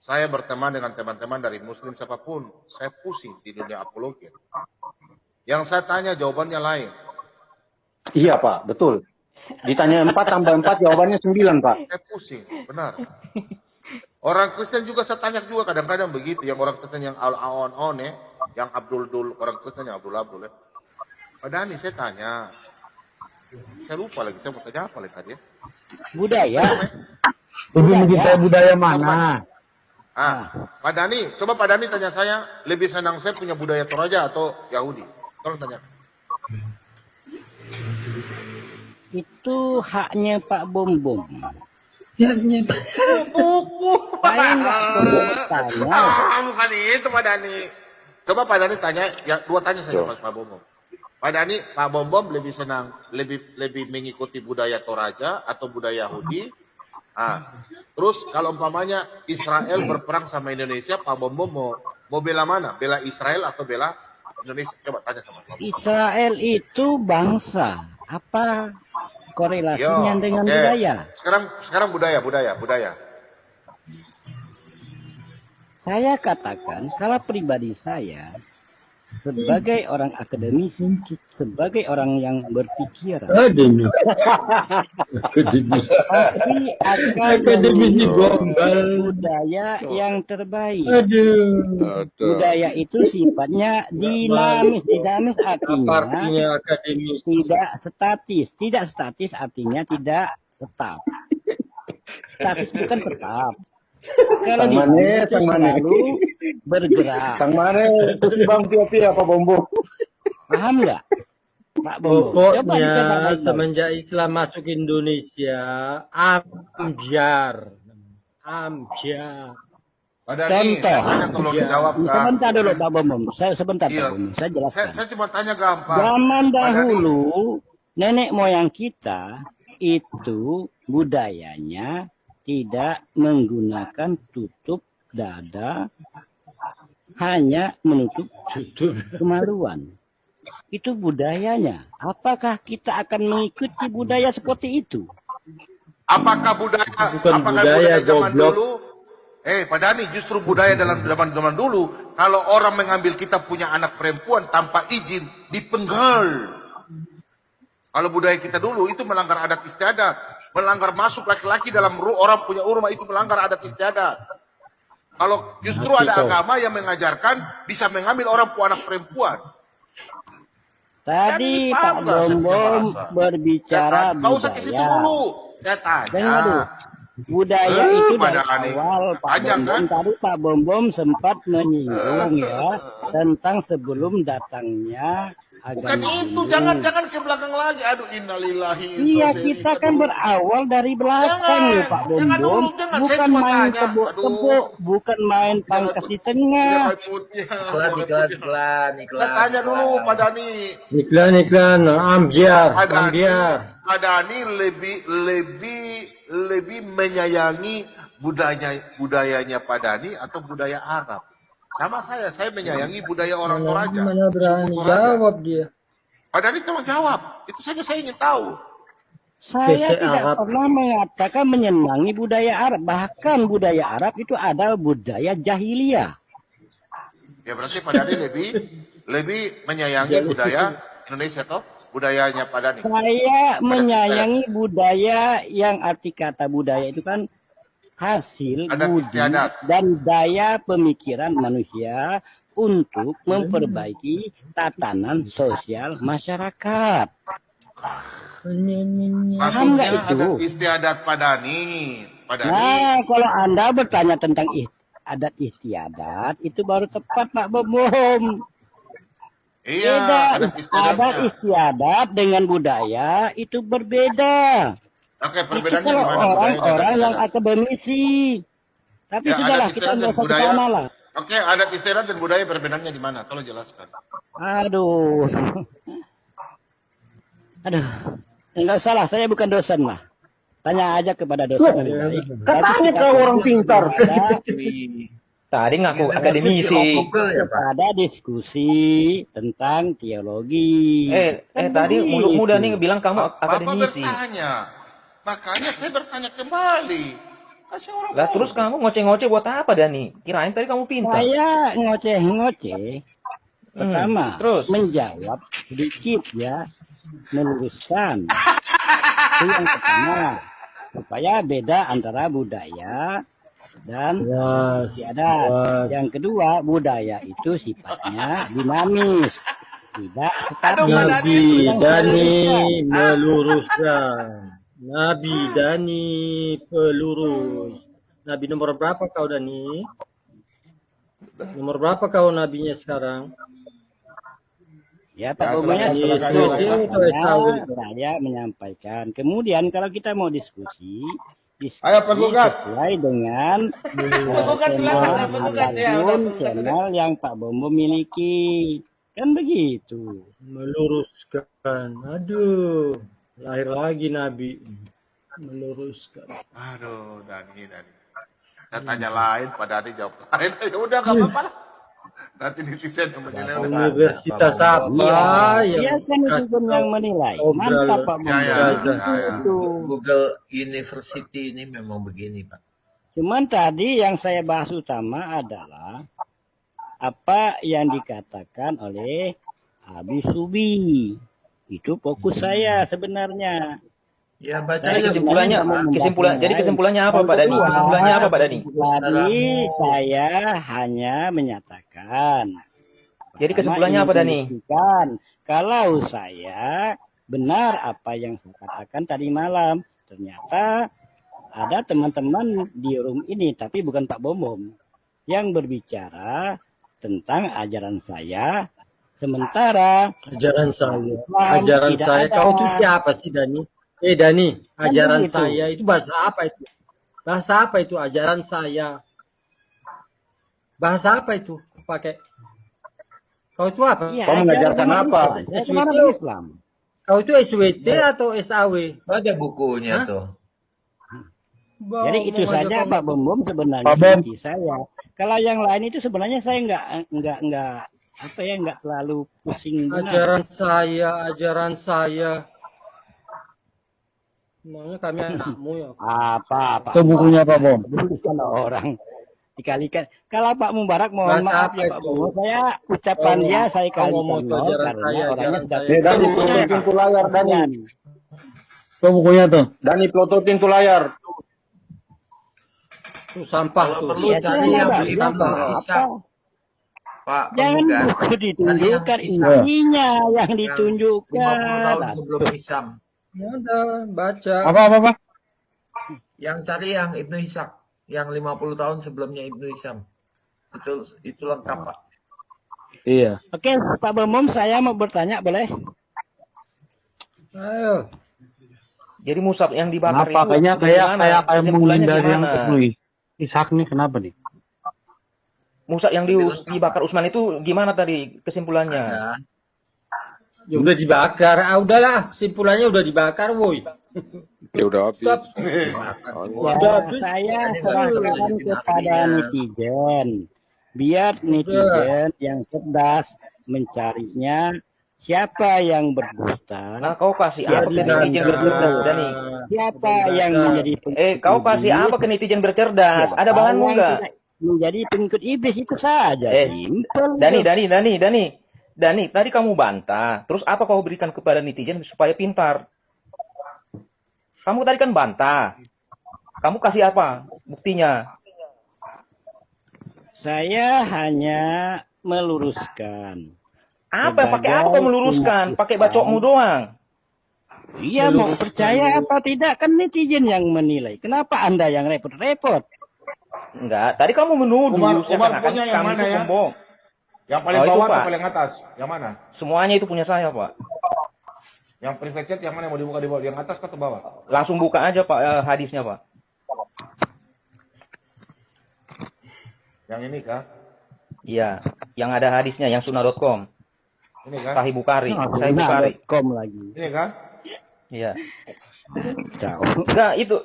Saya berteman dengan teman-teman dari Muslim siapapun, saya pusing di dunia apologi. Yang saya tanya jawabannya lain. Iya Pak, betul. Ditanya 4 tambah 4 jawabannya 9 Pak. Saya pusing, benar. Orang Kristen juga saya tanya juga kadang-kadang begitu. Yang orang Kristen yang al-aon-on yang Abdul orang Kristen yang Abdul ya. Pak Dani saya tanya. Saya lupa lagi, saya mau tanya apa lagi tadi ya? Budaya. Lebih mencintai budaya mana? Pak Dani, coba Pak Dani tanya saya, lebih senang saya punya budaya Toraja atau Yahudi? Tolong tanya. Itu haknya Pak Bom. Buku. Saya nggak perlu bertanya. Bukan itu Pak Dani. Coba Pak Dani tanya, yang 2 tanya saja Pak Bom. Pak Dani, Pak Bom lebih senang, lebih mengikuti budaya Toraja atau budaya Yahudi? Terus kalau umpamanya Israel berperang sama Indonesia, Pak Bom mau bela mana? Bela Israel atau bela Indonesia? Coba tanya sama Pak Bom. Israel itu bangsa. Apa korelasinya dengan oke. budaya? Sekarang budaya. Saya katakan, kalau pribadi saya, sebagai orang akademisi, sebagai orang yang berpikir, pasti akan memilih budaya yang terbaik. Budaya itu sifatnya dinamis. Dinamis artinya tidak statis. Tidak statis artinya tidak tetap. Statis itu kan tetap. Kalau di selalu bergerak. Sang mana itu si Bang Pia Pak Bombo. Paham nggak, Pak Bombo? Pokoknya semenjak Islam masuk Indonesia, ambiar. Pak Dani, saya tanya tolong dijawab. Sebentar dulu Pak Bombo. Saya jelaskan. Saya cuma tanya gampang. Zaman dahulu nenek moyang kita itu budayanya tidak menggunakan tutup dada, hanya menutup kemaluan. Itu budayanya. Apakah kita akan mengikuti budaya seperti itu? Apakah budaya zaman dulu? Pak Dani, justru budaya dalam zaman dulu, kalau orang mengambil kita punya anak perempuan tanpa izin, dipenggal. Kalau budaya kita dulu itu melanggar adat istiadat. Melanggar masuk laki-laki dalam orang punya rumah itu melanggar adat istiadat. Kalau justru ada agama yang mengajarkan bisa mengambil orang anak perempuan. Tadi Pak Bom berbicara budaya. Kau usah ke situ dulu. Saya tanya. Dengar dulu. Budaya itu dari awal Pak Bom. Tadi Pak Bom sempat menyinggung ya tentang sebelum datangnya agama. Bukan itu, jangan ke belakang lagi. Aduh, innalillahi. Iya, kita kan berawal dari belakang ya Pak Bom. Bukan main tebuk-tebuk, bukan main pangkas di tengah. Iklan. Saya tanya dulu Pak Dani. Iklan, ambiar. Pak Dani lebih menyayangi budayanya Pak Dani atau budaya Arab? Sama saya menyayangi budaya orang Toraja. Mana berani jawab dia. Pak Dani tolong jawab. Itu saja saya ingin tahu. Saya tidak pernah mengatakan menyenangi budaya Arab. Bahkan budaya Arab itu adalah budaya jahiliyah. Ya berarti Pak Dani lebih menyayangi budaya Indonesia toh, budayanya Pak Dhani. Saya menyayangi budaya, yang arti kata budaya itu kan hasil Adat budi istiadat. dan daya pemikiran manusia untuk memperbaiki tatanan sosial masyarakat. Paham nggak Maksudnya itu? adat istiadat Pak Dhani. Pak Dhani. Nah, kalau Anda bertanya tentang adat istiadat, itu baru tepat, Pak Bom. Iya, Beda. adat Adat istiadatnya. istiadat dengan budaya itu berbeda. Oke, Itu perbedaannya kalau di mana budaya dan orang-orang yang istiadat? akademisi. Tapi Ya, sudahlah, adat kita istiadat nggak dan usah ke budaya. sana lah. Oke, adat istiadat dan budaya perbedaannya di mana? Tolong jelaskan. Aduh. Aduh. Enggak salah, saya bukan dosen lah. Tanya aja kepada dosen lebih baik. Katanya kau orang pintar. Tadi ngaku Ini akademisi. Google ya Pak. Ada diskusi tentang teologi. Kan Tadi begitu. mulut muda nih bilang kamu Bapak akademisi. bertanya. Makanya saya bertanya kembali. Kasih orang Lah terus kamu ngoceh-ngoceh buat apa Dani? Kirain tadi kamu pintar. Saya ngoceh-ngoceh. Pertama, terus? menjawab sedikit ya, meluruskan. Itu yang pertama, supaya beda antara budaya dan istiadat. Yang kedua, budaya itu sifatnya dinamis, tidak stabil. Nabi Dani meluruskan. Nabi Dani pelurus. Nabi nomor berapa kau Dani? Nomor berapa kau nabinya sekarang? Ya, Pak Ya, Bobonya silakan. saya menyampaikan. Kemudian kalau kita mau diskusi Ayo, penggugat. sesuai dengan Penggugat silakan, penggugat ya. channel yang Pak Bombo miliki. Kan begitu. Meluruskan. Aduh, lahir lagi Nabi. Meluruskan. Aduh, Dhani. Saya tanya lain, Pak Dhani jawab lain. Ya udah, nggak apa-apa lah. Nanti netizen yang menilai. Universitas apa Iya, yang kan netizen yang menilai. Mantap Pak Bombo. Ya. Itu. Google University ini memang begini Pak. Cuman tadi yang saya bahas utama adalah apa yang dikatakan oleh Habib Subi. Itu fokus saya sebenarnya. Ya Jadi baca aja kesimpulannya apa Pak Dani? Kesimpulannya apa Pak Dani? Tadi saya hanya menyatakan. Jadi kesimpulannya apa Dani? Kalau saya benar apa yang saya katakan tadi malam, ternyata ada teman-teman di room ini, tapi bukan Pak Bomom, yang berbicara tentang ajaran saya. Sementara ajaran saya. Kau itu siapa sih Dani? Dani, ajaran saya itu bahasa apa itu? Bahasa apa itu ajaran saya? Bahasa apa itu pakai? Kau itu apa? ya, Kau mengajarkan apa? SWT Islam. Kau itu SWT atau SAW? Ada bukunya tuh. Jadi itu saja Pak Bomom sebenarnya inti saya. Kalau yang lain itu sebenarnya saya nggak terlalu pusing benar. Ajaran saya. Namanya kami anakmu ya. Apa? Itu bukunya Pak Bom. Kalau orang dikalikan. Kalau Pak Mubarak mohon maaf ya Pak Bomom. Saya ucapan dia saya kalikan karena orangnya sudah. Dani plototin tuh layar Dani. Itu bukunya tuh. Dani plototin tuh layar. Tuh sampah tuh. Perlu cari yang sampah. Pak Jangan Penggugat. buku ditunjukkan, isinya yang 50 ditunjukkan. tahun sebelum Hisam. Ya udah, baca. Apa? Yang cari yang Ibnu Ishaq, yang 50 tahun sebelumnya Ibnu Hisam. Itu lengkap, Pak. Iya. Oke, Pak Bomom, saya mau bertanya, boleh? Ayo. Jadi musab yang dibakar Kenapa? itu Kayaknya gimana? kayak menghindari yang Gimana? Ibnu Ishaq nih, kenapa nih? Musab yang dibakar Utsman itu gimana tadi kesimpulannya? Ada. Ya udah dibakar. Udahlah, kesimpulannya udah dibakar, woi. Ya udah habis. Stop. Ya, saya serahkan kepada netizen. Biar netizen yang cerdas mencarinya siapa yang berdusta. Nah, kau kasih apa ke Siapa netizen yang bercerdas, Dani? Siapa yang menjadi Kau kasih apa ke netizen bercerdas? Ada bahanmu enggak? Menjadi pengikut iblis itu saja. Simpel. Dani. Dani, tadi kamu bantah. Terus apa kau berikan kepada netizen supaya pintar? Kamu tadi kan bantah. Kamu kasih apa buktinya? Saya hanya meluruskan. Apa? Pakai apa kau meluruskan? Pakai bacokmu doang. Iya, mau percaya atau tidak kan netizen yang menilai. Kenapa Anda yang repot-repot? Enggak, tadi kamu menuduh. Umar punya yang mana ya? Pembohong. Yang paling bawah atau paling atas? Yang mana? Semuanya itu punya saya, Pak. Yang private chat yang mana mau dibuka di bawah? Yang atas atau bawah? Langsung buka aja, Pak, hadisnya, Pak. Yang ini kah? Iya, yang ada hadisnya, yang sunnah.com. Ini kah? Sahih Bukhari. Sahih Bukhari. .com lagi. Ini kah? Iya. Jauh. Enggak, itu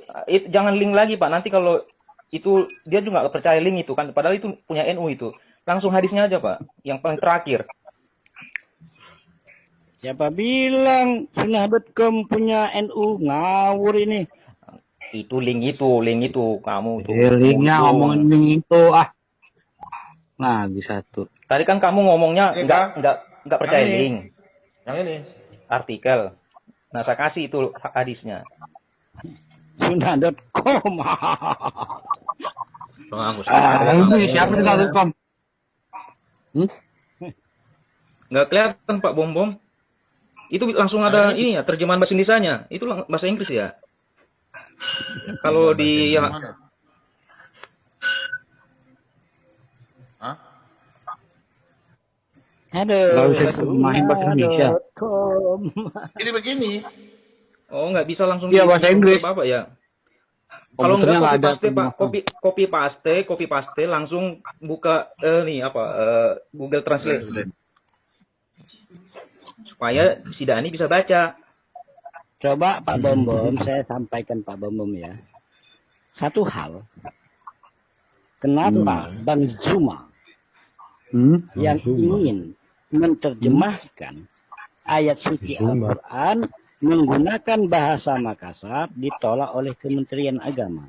jangan link lagi, Pak. Nanti kalau itu dia juga nggak percaya link itu kan, padahal itu punya NU itu. Langsung hadisnya aja, Pak. Yang paling terakhir. Siapa bilang sunnah.com punya NU? Ngawur ini. Itu link itu kamu tuh. Linknya ngomongin link itu Nah, bisa tuh. Tadi kan kamu ngomongnya enggak percaya link. Yang ini. Artikel. Nah, saya kasih itu hadisnya. Sunnah.com. Ini siapa sunnah.com? Nggak kelihatan, Pak Bom. Itu langsung ada ini ya, terjemahan bahasa Indonesianya. Itu bahasa Inggris ya. Kalau di Aduh, main bahasa Indonesia. Ini begini. Oh, nggak bisa langsung Iya, bahasa Inggris. Bapak ya. Kalau nggak copy paste langsung buka Google Translate. Supaya si Dani bisa baca. Coba Pak Bom, saya sampaikan Pak Bom ya. Satu hal. Kenapa Bang Zuma yang ingin menerjemahkan ayat suci Al-Quran menggunakan bahasa Makassar ditolak oleh Kementerian Agama?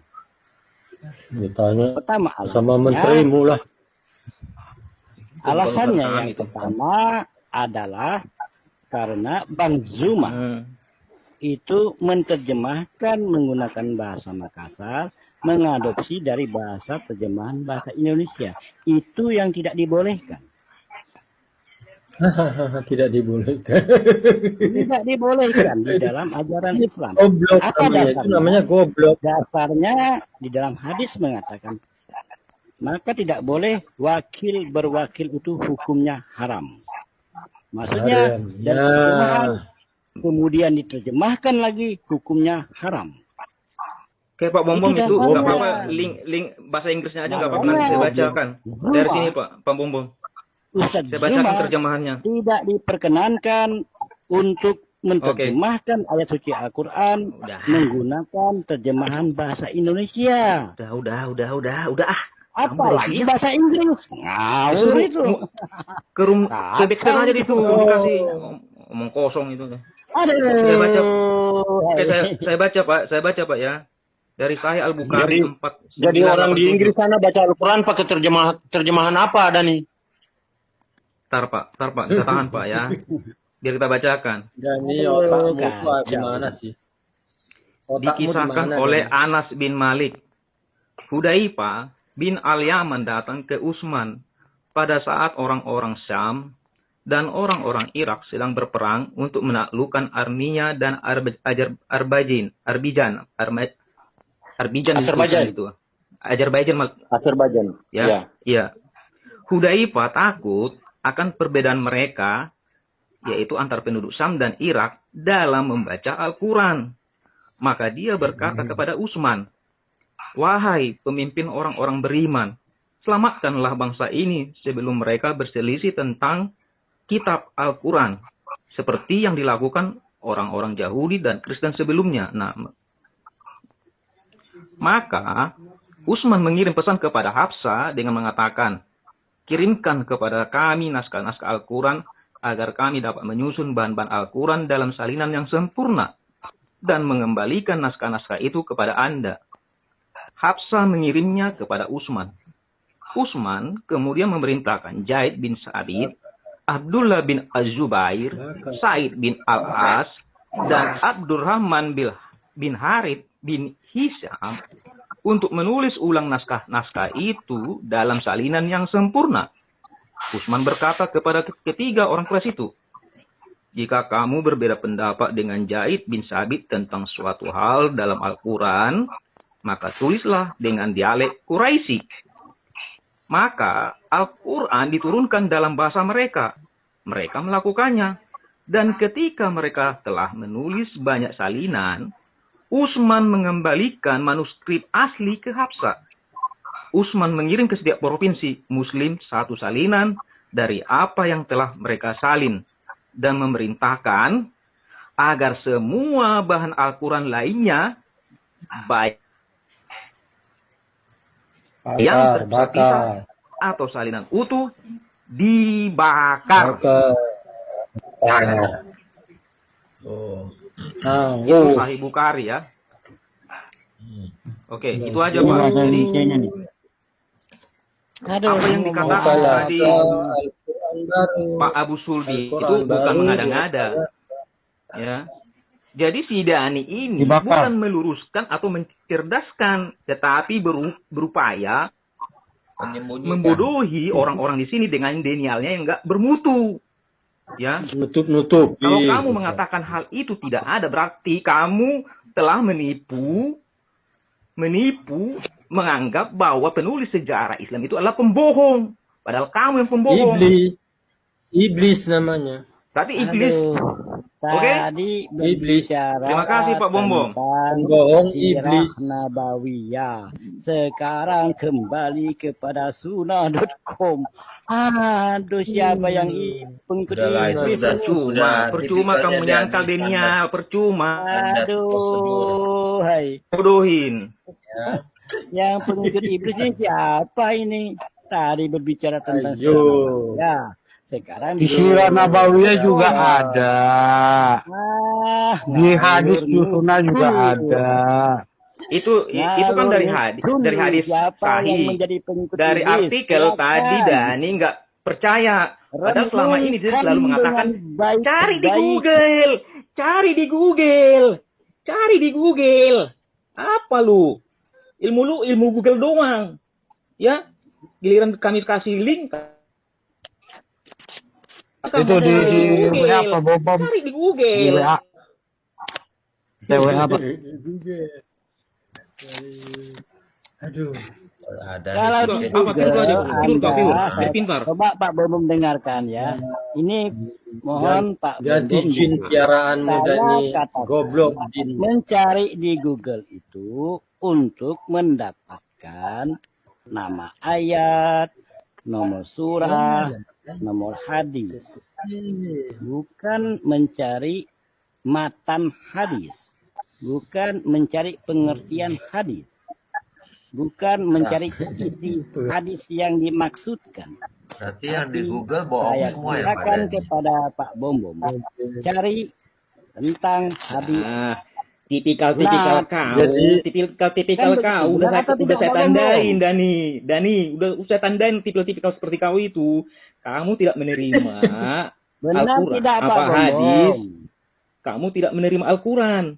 Ditanya Pertama, sama menterimu lah. Alasannya yang pertama adalah karena Bang Zuma itu menerjemahkan menggunakan bahasa Makassar, mengadopsi dari bahasa terjemahan bahasa Indonesia. Itu yang tidak dibolehkan. Tidak dibolehkan. Tidak dibolehkan di dalam ajaran Islam. Goblok Apa dasarnya? Itu namanya goblok. Dasarnya di dalam hadis mengatakan, maka tidak boleh wakil berwakil itu hukumnya haram. Maksudnya kemudian diterjemahkan lagi hukumnya haram. Oke Pak Bom itu nggak apa-apa, link bahasa Inggrisnya aja nggak apa-apa, nanti saya bacakan dari sini Pak Bom. Ustaz saya bacakan terjemahannya. Tidak diperkenankan untuk menerjemahkan ayat suci Al-Quran menggunakan terjemahan bahasa Indonesia. Udah. Apalagi bahasa Inggris. Ngawur itu. Ke backstreet aja itu dikasih omong kosong itu. Saya baca Pak ya. Dari Sahih Al-Bukhari 4. Jadi orang di Inggris sana baca Al-Quran pakai terjemahan apa, Dani? Ntar Pak, bisa tahan Pak ya. Biar kita bacakan. Dani otakmu gimana sih? Dikisahkan oleh Anas bin Malik. Hudzaifah bin Al-Yaman datang ke Utsman pada saat orang-orang Syam dan orang-orang Irak sedang berperang untuk menaklukkan Armenia dan Azerbaijan. Ya. Hudzaifah takut akan perbedaan mereka, yaitu antar penduduk Syam dan Irak dalam membaca Al-Quran. Maka dia berkata kepada Utsman, "Wahai pemimpin orang-orang beriman, selamatkanlah bangsa ini sebelum mereka berselisih tentang kitab Al-Quran, seperti yang dilakukan orang-orang Yahudi dan Kristen sebelumnya." Maka Utsman mengirim pesan kepada Hafsah dengan mengatakan, "Kirimkan kepada kami naskah-naskah Al-Quran agar kami dapat menyusun bahan-bahan Al-Quran dalam salinan yang sempurna dan mengembalikan naskah-naskah itu kepada Anda." Hafsah mengirimnya kepada Utsman. Utsman kemudian memerintahkan Zaid bin Sabit Abdullah bin Az-Zubair, Said bin Al-As, dan Abdurrahman bin Harith bin Hisham untuk menulis ulang naskah-naskah itu dalam salinan yang sempurna. Utsman berkata kepada ketiga orang kelas itu, jika kamu berbeda pendapat dengan Zaid bin Sabit tentang suatu hal dalam Al-Quran, maka tulislah dengan dialek Quraisy. Maka Al-Quran diturunkan dalam bahasa mereka. Mereka melakukannya. Dan ketika mereka telah menulis banyak salinan, Utsman mengembalikan manuskrip asli ke Hafsah. Utsman mengirim ke setiap provinsi Muslim satu salinan dari apa yang telah mereka salin dan memerintahkan agar semua bahan Al-Quran lainnya baik yang terpisah atau salinan utuh dibakar. Itu Sahih Bukhari ya. Oke, itu aja Pak. Jadi apa yang dikatakan tadi Pak Abu Sulbi itu bukan mengada-ngada. Ya. Jadi si Dani ini bukan meluruskan atau mencerdaskan, tetapi berupaya membodohi orang-orang di sini dengan denialnya yang enggak bermutu. Ya. Nutup. Kalau kamu mengatakan hal itu tidak ada, berarti kamu telah menipu, menganggap bahwa penulis sejarah Islam itu adalah pembohong. Padahal kamu yang pembohong. Iblis namanya. Tadi iblis. Oke? Tadi berbicara Terima kasih Pak Bombom. Pembohong iblis. Nabawiyah. Sekarang kembali kepada sunnah.com. Aduh, siapa yang pengikut iblis? Percuma kamu menyangkal denial, percuma. Aduh, hai. Bodohin. Yang pengikut iblis ini siapa ini? Tadi berbicara tentang ya. Sekarang di Sirah Nabawiyah juga ada. Di hadis sunnah juga ada. Itu kan dari hadis sahih. Dari artikel tadi Dani nggak percaya. Padahal selama ini dia selalu mengatakan cari di Google. Apa lu? Ilmu Google doang. Ya, giliran kami kasih link. Itu di WA apa Bom? Cari di Google. Di WA apa? Aduh. Kalau di Google, coba Pak Bom dengarkan ya. Ini mohon Pak ganti jin piaraanmu Dani. Goblok jin. Mencari di Google itu untuk mendapatkan nama ayat, nomor surah, nomor hadis, bukan mencari matan hadis, bukan mencari pengertian hadis, bukan mencari isi hadis yang dimaksudkan. Berarti yang di Google bohong semua ya Pak. Saya katakan kepada Pak Bom, cari tentang hadis. Tipikal kau udah saya tandain Dani udah saya tandain tipikal seperti kau itu. Kamu tidak menerima Al-Quran apa hadis, kamu tidak menerima Al-Quran.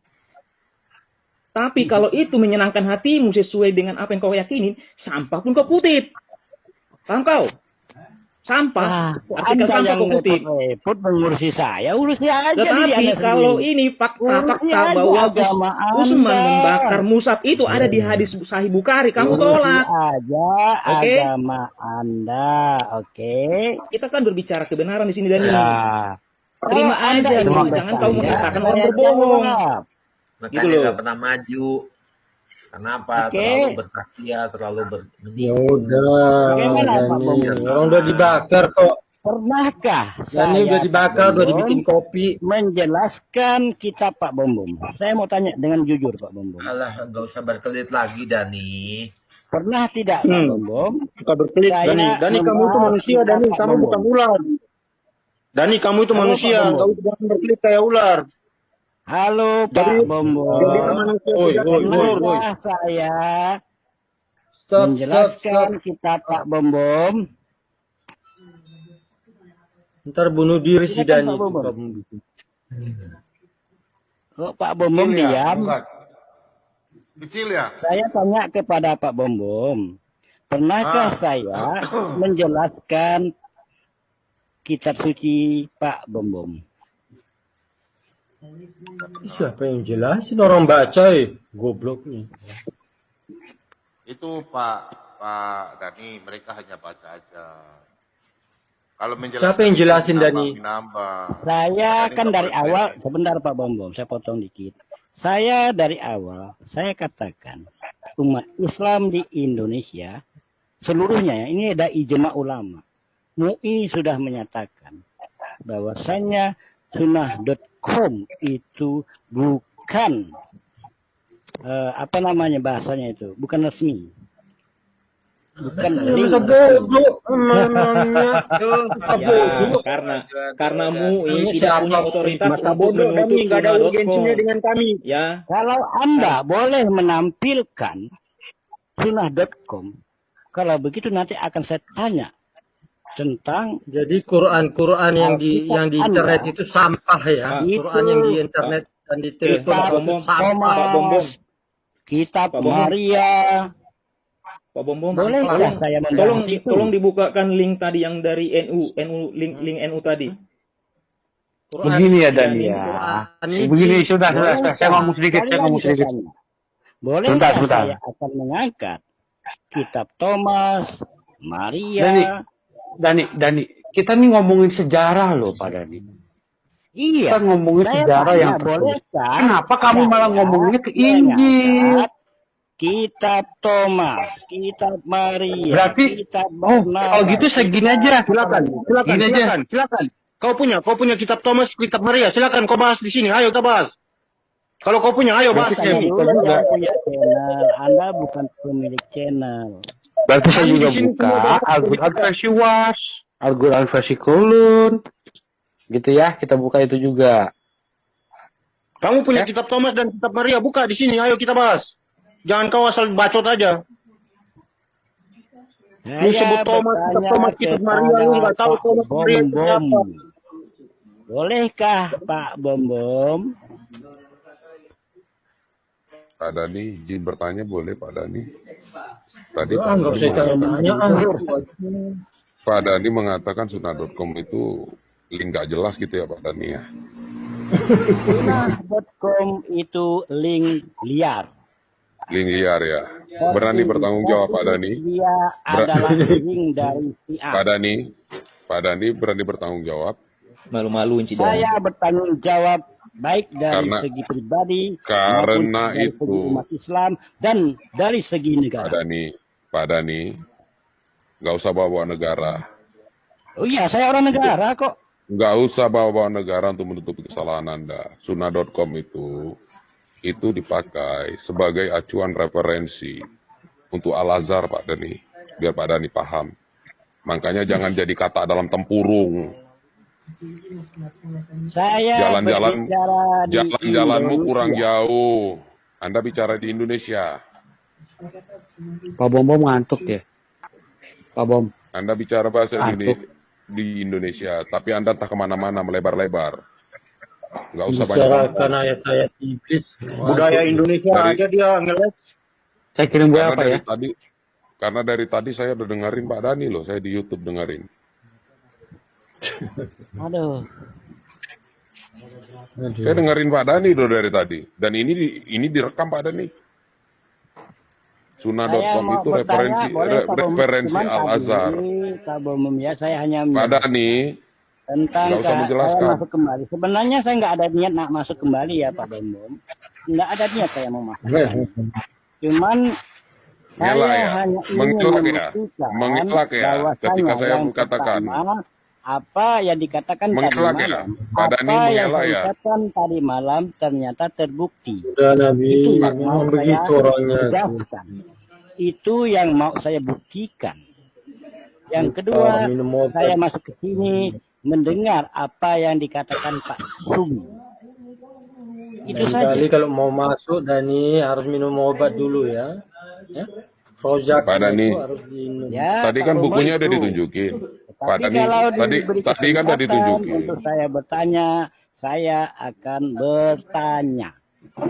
Tapi kalau itu menyenangkan hatimu sesuai dengan apa yang kau yakinin, sampah pun kau kutip. Paham kau? Sampah. Artikel sampah kau kutip. Repot mengurusi saya, urusi aja. Tetapi kalau ini fakta bahwa Utsman membakar musab itu ada di hadis Sahih Bukhari, kamu tolak. Agama Anda, oke. Kita kan berbicara kebenaran di sini Dani. Terima aja, jangan kau mengatakan orang berbohong. Makanya nggak pernah maju. Kenapa? Terlalu bertaktia, terlalu Ya udah. Orang udah dibakar kok. Pernahkah Ini udah dibakar, udah dibikin kopi. Menjelaskan kitab Pak Bom. Saya mau tanya dengan jujur Pak Bom. Alah, nggak usah berkelit lagi Dani. Pernah tidak Pak Bom? Suka berkelit Dani kamu itu manusia Dani, kamu bukan ular. Dani kamu itu manusia, kamu jangan berkelit kayak ular. Halo Pak Bom. Saya menjelaskan kitab Pak Bom. Ntar bunuh diri si Silakan Dani Pak itu. Bombom. Pak Bombom. Oh, Pak Bombom Kecil ya, diam. bukan. Kecil ya. Saya tanya kepada Pak Bombom, pernahkah saya menjelaskan kitab suci Pak Bombom? Siapa yang jelasin, orang baca goblok nih. Itu Pak Dani, mereka hanya baca aja. Kalau menjelaskan Siapa yang jelasin, itu Dani? menambah. Saya Dani kan nggak dari boleh awal, pendek. sebentar Pak Bombom, saya potong dikit. Saya dari awal, saya katakan umat Islam di Indonesia seluruhnya ya, ini ada ijma ulama. MUI sudah menyatakan bahwasanya sunnah.com itu bukan apa namanya bahasanya itu, bukan resmi. Bukan link. Masa bodoh emangnya. Ya, karena MUI Ini tidak siapa? punya otoritas Masa untuk bodoh menutup Dani, nggak ada urgensinya sunnah.com. dengan kami. Ya, Kalau Anda boleh menampilkan sunnah.com, kalau begitu nanti akan saya tanya tentang Jadi Quran yang di internet itu sampah ya. Itu, Quran yang di internet dan di telepon Pak itu Bombom, sampah. Pak Bombom, kitab Pak Bombom. Maria. Pak Bombom, Bolehkah saya membahas itu? tolong dibukakan link tadi yang dari link NU tadi. Quran Begini ya yang Dani di ya. Quran ini Begini sudah, Bolehkah? saya ngomong sedikit, Sekali saya ngomong lagi saya sedikit. tanya. Bolehkah Sebentar. saya akan mengangkat kitab Thomas, Maria? Dani, kita nih ngomongin sejarah loh Pak Dani. Iya. Kita ngomongin Saya sejarah tanya, yang tertulis. bolehkah Kenapa kamu malah saya ngomonginnya ke Injil? mengangkat kitab Thomas, kitab Maria, Berarti, kitab oh, Barnabas, kalau gitu segini aja. Silakan. Gini aja. Kau punya kitab Thomas, kitab Maria. Silakan kau bahas di sini. Ayo kita bahas. Kalau kau punya, ayo bahas di Berarti sini. saya Anda juga. yang punya channel, Anda bukan pemilik channel. Berarti saya Kami juga di sini buka semua bahas Al-Quran versi Was, Al-Quran versi Kulun. Gitu ya, kita buka itu juga. Kamu punya kitab Thomas dan kitab Maria. Buka di sini. Ayo kita bahas. Jangan kau asal bacot aja. Lu sebut Thomas, kitab Thomas, kitab Maria. Lu nggak tahu Thomas Maria itu siapa. Bolehkah Pak Bombom? Pak Dani, izin bertanya boleh Pak Dani? Tadi nggak usah tanya. Pak Dani mengatakan sunnah.com itu link nggak jelas gitu ya Pak Dani ya? Sunnah.com itu link liar. Link liar ya. Berani bertanggung jawab Pak Dani? Dia adalah link dari si A. Pak Dani berani bertanggung jawab? Malu-maluin Ci Dani. Saya bertanggung jawab baik dari Karena- segi pribadi karena maupun dari itu- segi umat Islam dan dari segi negara. Pak Dani, nggak usah bawa negara. Oh iya, saya orang negara kok. Nggak usah bawa negara untuk menutupi kesalahan Anda. Sunnah.com itu dipakai sebagai acuan referensi untuk Al-Azhar Pak Dani, biar Pak Dani paham. Makanya jangan jadi kata dalam tempurung. Saya berbicara di Jalan-jalanmu kurang Indonesia. jauh. Anda bicara di Indonesia. Pak Bom ngantuk ya. Pak Bom. Anda bicara bahasa Ngantuk. di Indonesia, tapi Anda entah kemana-mana melebar-lebar. Nggak usah banyak. Bicarakan ayat-ayat iblis. Budaya Indonesia Dari- aja dia ngeles. Saya kirim gue Karena apa dari ya? tadi, karena dari tadi saya udah dengerin Pak Dani loh, saya di YouTube dengerin. Aduh, Saya dengerin Pak Dani loh dari tadi, dan ini direkam Pak Dani. saya Sunnah.com mau itu bertanya, boleh Pak Bombom? referensi Cuman Al-Azhar. tadi, Pak Bombom ya, saya hanya Pak Dani, tentang nggak usah saya menjelaskan. masuk kembali. Sebenarnya saya nggak ada niat nak masuk kembali ya Pak Bombom. Nggak ada niat saya mau masuk. Cuman Mengelak saya ya? hanya ingin Mengelak ya? membuktikan Mengelak ya? bahwasanya Ketika saya yang katakan. pertama, apa yang dikatakan tadi Mengelak ya? malam, Pak Dani apa yang mengelak saya ya? ucapkan tadi malam ternyata terbukti. Udah Nabi, Itu yang memang mau saya begitu orangnya. tegaskan. Itu yang mau saya buktikan. Yang kedua, minum obat. saya masuk ke sini mendengar apa yang dikatakan Pak Sumi. Itu Lain saja. kali kalau mau masuk Dani harus minum obat dulu ya. Ya. Prozac Pak Dani. itu harus diminum. Ya, Tadi Pak kan Bombom bukunya udah itu. ditunjukin. Pak Tapi Dhani, kalau tadi diberi tadi kan udah kesempatan ditunjukin. untuk saya bertanya, saya akan bertanya.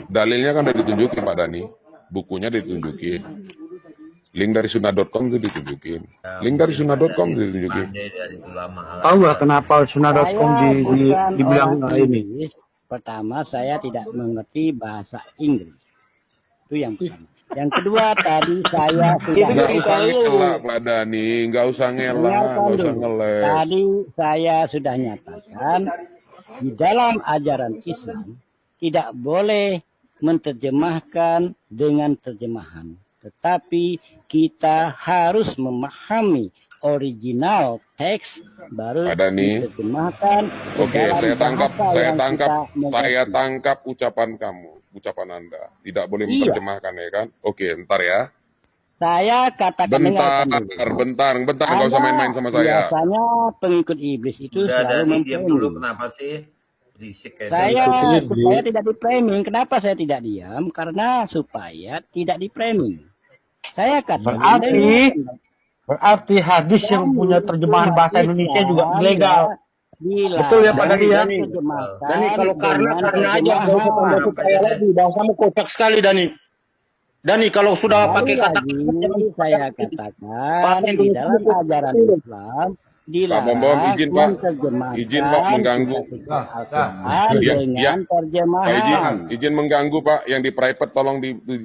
Dalilnya kan udah ditunjukin Pak Dhani. Bukunya ditunjukin. Link dari sunnah.com itu ditunjukin. Link dari sunnah.com itu ditunjukin. Pandai dari ulama Tahu nggak kenapa Sunnah.com Saya bukan dibilang orang ini? Inggris. Pertama, saya tidak mengerti bahasa Inggris. Itu yang pertama. Yang kedua, tadi saya sudah Nggak usah nyatakan. ngelak Pak Dhani, nggak usah ngelak, Dengarkan nggak usah dulu. ngeles. Tadi saya sudah nyatakan di dalam ajaran Islam tidak boleh menerjemahkan dengan terjemahan, tetapi kita harus memahami original teks baru Pak Dhani, diterjemahkan ke oke, dalam saya tangkap, bahasa yang kita saya mengerti. tangkap ucapan kamu, ucapan Anda. Tidak boleh Iya, menerjemahkan ya kan? Oke, ntar ya. saya katakan, Bentar, dengarkan dulu. nggak usah Anda main-main sama saya. biasanya pengikut iblis itu Udah selalu Dhani diam dulu, memframing. kenapa sih berisik kayak Saya gitu? supaya tidak di-framing. Kenapa saya tidak diam? Karena supaya tidak di-framing. Saya katakan Berarti hadis yang punya terjemahan bahasa Indonesia juga ilegal. Betul ya Pak Dhani ya? Dhani, kalau karena aja nggak usah tambah saya lagi. Bahasamu kocak sekali Dhani. Dhani, kalau sudah pakai kata lagi saya katakan di dalam ajaran Islam Pak Bom Bom, dilarang izin Pak, menerjemahkan izin Pak mengganggu. Al-Quran Ya, dengan terjemahan. izin mengganggu Pak, yang di private tolong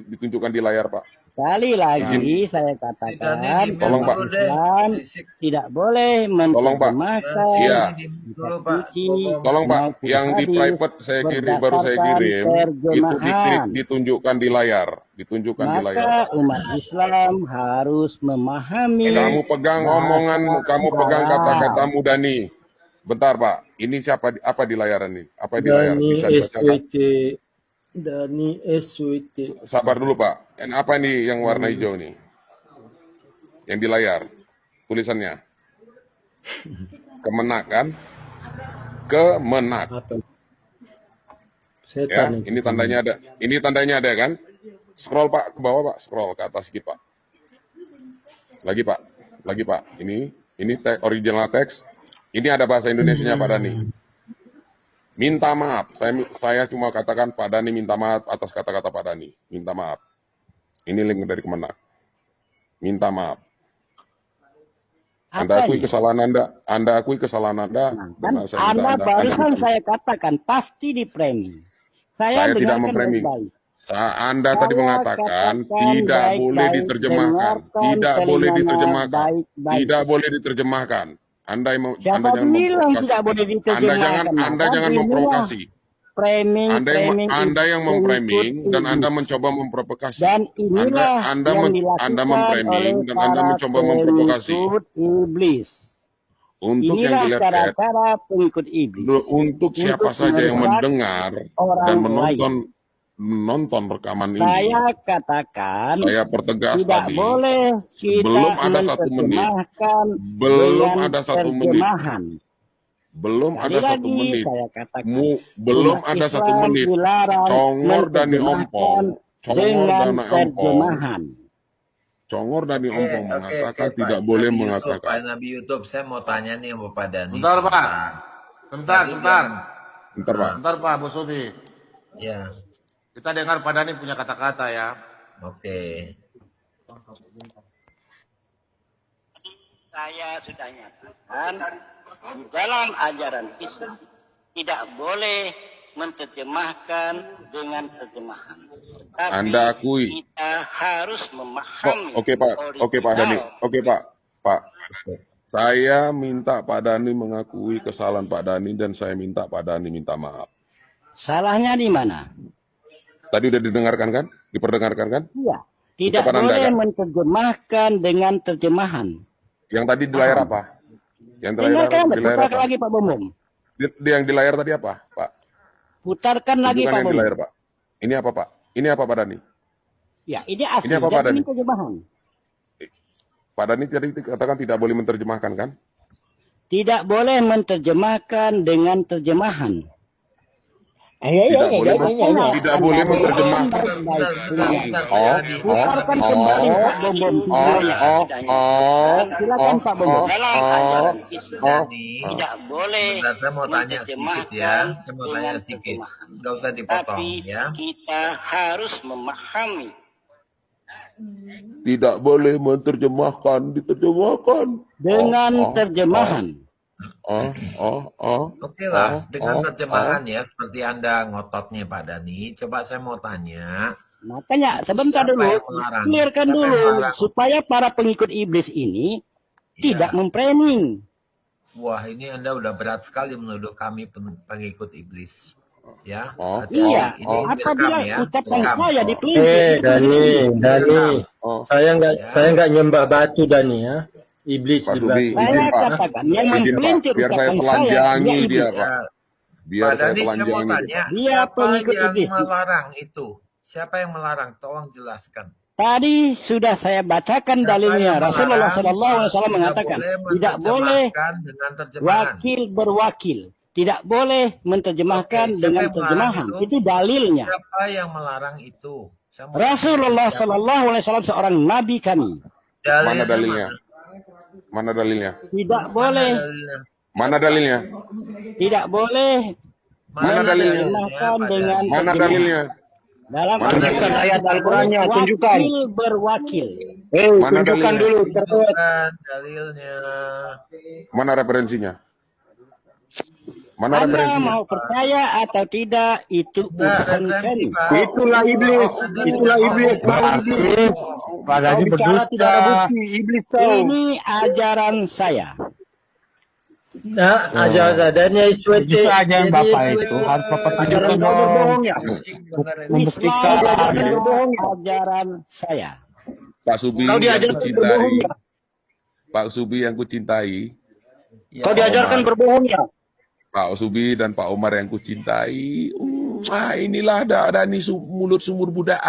ditunjukkan di layar Pak. Sekali lagi Izin, saya Si Dhani katakan diam tolong Pak, dulu deh, Islam berisik. tidak boleh tolong Pak. Ya, menerjemahkan si Iya, Dhani diam kitab dulu Pak. suci Bom. tolong Pak, maupun yang di hadis private saya kirim, baru saya berdasarkan kirim, itu terjemahan. ditunjukkan di layar, ditunjukkan di layar Maka Pak. umat Islam harus memahami Kamu pegang bahasa omongan, kamu pegang Arab. kata-katamu Dhani. Bentar Pak, ini siapa, apa di layaran ini? Apa di layar? Dhani Bisa dibacakan? SWT. Dhani SWT. Sabar dulu Pak. Apa ini yang warna hijau nih? Yang di layar, tulisannya. Kemenak kan? Kemenak. Apa? Ya, Setan itu. ini tandanya ada. Ini tandanya ada kan? Scroll Pak ke bawah Pak, scroll ke atas sedikit Pak. Lagi Pak, lagi Pak. Ini original teks. Ini ada bahasa Indonesianya Pak Dhani. Minta maaf. Saya cuma katakan Pak Dhani minta maaf atas kata-kata Pak Dhani. Minta maaf. Ini link dari Kemenak. Minta maaf. Anda Apa akui ini? kesalahan Anda. Anda akui kesalahan Anda. Kan Dan saya minta Anda barusan minta. saya katakan pasti di framing. Saya tidak dengarkan memframing. baik-baik. Anda tadi Saya mengatakan katakan tidak boleh baik-baik, diterjemahkan. dengarkan Tidak boleh telinganya diterjemahkan. baik-baik. Tidak boleh diterjemahkan. Anda Siapa jangan bilang memprovokasi. tidak boleh diterjemahkan? Anda Maka jangan inilah memprovokasi. framing Anda yang memframing pengikut dan Anda iblis. mencoba memprovokasi. Dan inilah Anda yang Anda dilakukan memframing oleh dan Anda para mencoba memprovokasi. pengikut iblis. Untuk yang Inilah dilihat chat, cara-cara pengikut iblis untuk siapa untuk saja yang merusak mendengar dan orang menonton rekaman ini, Saya katakan saya pertegas tidak tadi, boleh kita belum ada 1 menit, menerjemahkan belum dengan ada 1 menit, terjemahan. belum Sekali ada 1 lagi menit, saya katakan belum umat ada 1 Islam menit, dilarang Congor Dhani menerjemahkan Ompong, dengan terjemahan. Congor Dhani Ompong mengatakan Pak tidak boleh Nabi Yusuf, mengatakan. Pak Nabi YouTube, saya mau tanya nih sama Pak Dhani. Bentar Pak. Sebentar. Bentar Pak. Bentar Pak, Bu Subi. Ya, Kita dengar Pak Dhani punya kata-kata ya. oke. Saya sudah nyatakan di dalam ajaran Islam tidak boleh menerjemahkan dengan terjemahan. Tapi Anda akui. kita harus memahami. Oke Pak Dhani, oke Pak. Saya minta Pak Dhani mengakui kesalahan Pak Dhani dan saya minta Pak Dhani minta maaf. Salahnya di mana? Tadi udah didengarkan kan? Diperdengarkan kan? Iya. Tidak Ucapan Anda, boleh kan? menerjemahkan dengan terjemahan. Yang tadi di layar apa? Yang di layar, Dengarkan, di layar putarkan apa? lagi Pak Bomom. Yang di layar tadi apa, Pak? Putarkan lagi Tunjukkan Pak yang di Bomom. layar, Pak. Ini apa, Pak? Ini apa, Pak Dhani? Ya, ini asli Ini apa, Pak dan ini Dhani? terjemahan. Pak Dhani tadi katakan tidak boleh menerjemahkan kan? Tidak boleh menerjemahkan dengan terjemahan. Tidak boleh tidak boleh menerjemahkan. Putarkan kembali Pak Bombom silakan Pak Bombom. Dalam ajaran Islam tidak boleh Bentar, saya mau tanya sedikit ya. Saya mau tanya dengan sedikit. terjemahan. Nggak usah dipotong Tapi ya. kita harus memahami. Tidak boleh menerjemahkan, diterjemahkan. Dengan terjemahan. Oke lah, dengan terjemahan ya, seperti Anda ngototnya Pak Dhani. Coba saya mau tanya, Makanya sebentar siapa dulu, yang melarang? clearkan Siapa yang dulu melarang? supaya para pengikut iblis ini tidak memframing. Wah, ini Anda udah berat sekali menuduh kami pengikut iblis. Ya, Iya, ini apabila direkam ya. ucapan Direkam. saya dipelintir. Dani, saya nggak nyembah batu Dani ya. Iblis Pak di Subi, belakang. Saya izin, Pak. katakan yang Izin, Pak. mempelintir Biar saya ucapan saya telanjangi dia dia, iblis. Pak. Biar Pak saya Dhani, saya mau telanjangi. tanya, Dia siapa pengikut yang iblis. melarang itu? Siapa yang melarang? Tolong jelaskan. Tadi sudah saya bacakan Siapa dalilnya. yang Rasulullah melarang? SAW mengatakan tidak boleh menerjemahkan dengan terjemahan. wakil berwakil. Tidak boleh menerjemahkan Oke, siapa dengan yang melarang terjemahan. itu? Itu dalilnya. Siapa yang melarang itu? Saya mau Rasulullah tanya, siapa? SAW seorang nabi kami. Mana dalilnya? Mana dalilnya? Tidak boleh. Dalilnya? Mana dalilnya? Tidak boleh Mana dalilnya? menerjemahkan dengan Mana terjemahan. dalilnya? Dalam Mana Tunjukkan ayat Al-Qurannya, tunjukkan. wakil berwakil. Mana Tunjukkan dalilnya? dulu. Tunjukkan dalilnya. Mana referensinya? Mana Anda referensinya? mau percaya atau tidak itu Enggak, urusan referensi, kami. Pak. Itulah iblis. Itulah iblis. Kau iblis. Pak Kau Dhani bicara tidak ada berdusta. bukti. Iblis kau. Ini ajaran saya. Nah, aja Dani SWT. Justru ajaran Bapak itu harus Bapak tunjukkan Ajaran kau dong. berbohong ya. Membuktikan. Islam ajaran saya. Pak Subi Kau yang diajarkan kucintai. berbohong ya. Pak Subi yang kucintai. Kau diajarkan Omar. berbohong ya. Pak Subi dan Pak Omar yang kucintai. Inilah ada nih mulut sumur budak.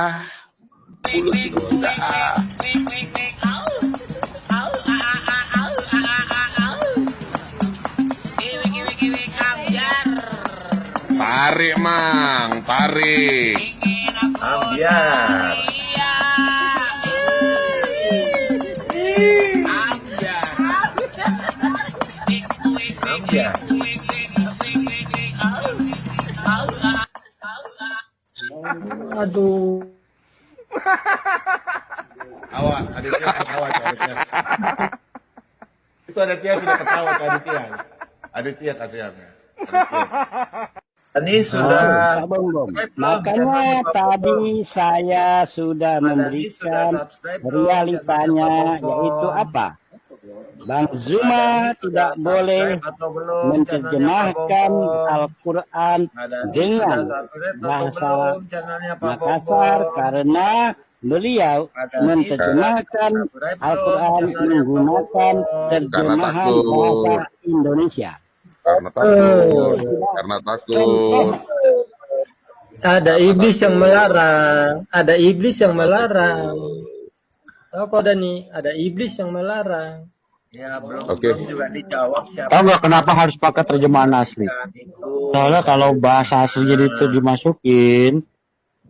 Mulut sumur budak. Tarik, Mang. Tarik. Ambiar. Ambiar. Aduh. Awas, Aditya ketawa tuh, Aditya. Itu Aditya sudah ketawa tuh, Aditya. Aditya kasihannya. Ini sudah Pak Bongbong. Makanya tadi saya sudah memberikan realitanya, yaitu apa? Bang Zuma tidak boleh menerjemahkan Al-Quran dengan bahasa Makassar karena beliau menerjemahkan Al-Quran menggunakan terjemahan bahasa Indonesia. Karena takut. Karena takut. Ada iblis yang melarang. Ada iblis yang melarang. Tahu kau Dani? Ada iblis yang melarang. Ya, belum Oke. juga dijawab siapa. Tahu nggak kenapa harus pakai terjemahan asli? Itu. Soalnya kalau bahasa aslinya itu dimasukin,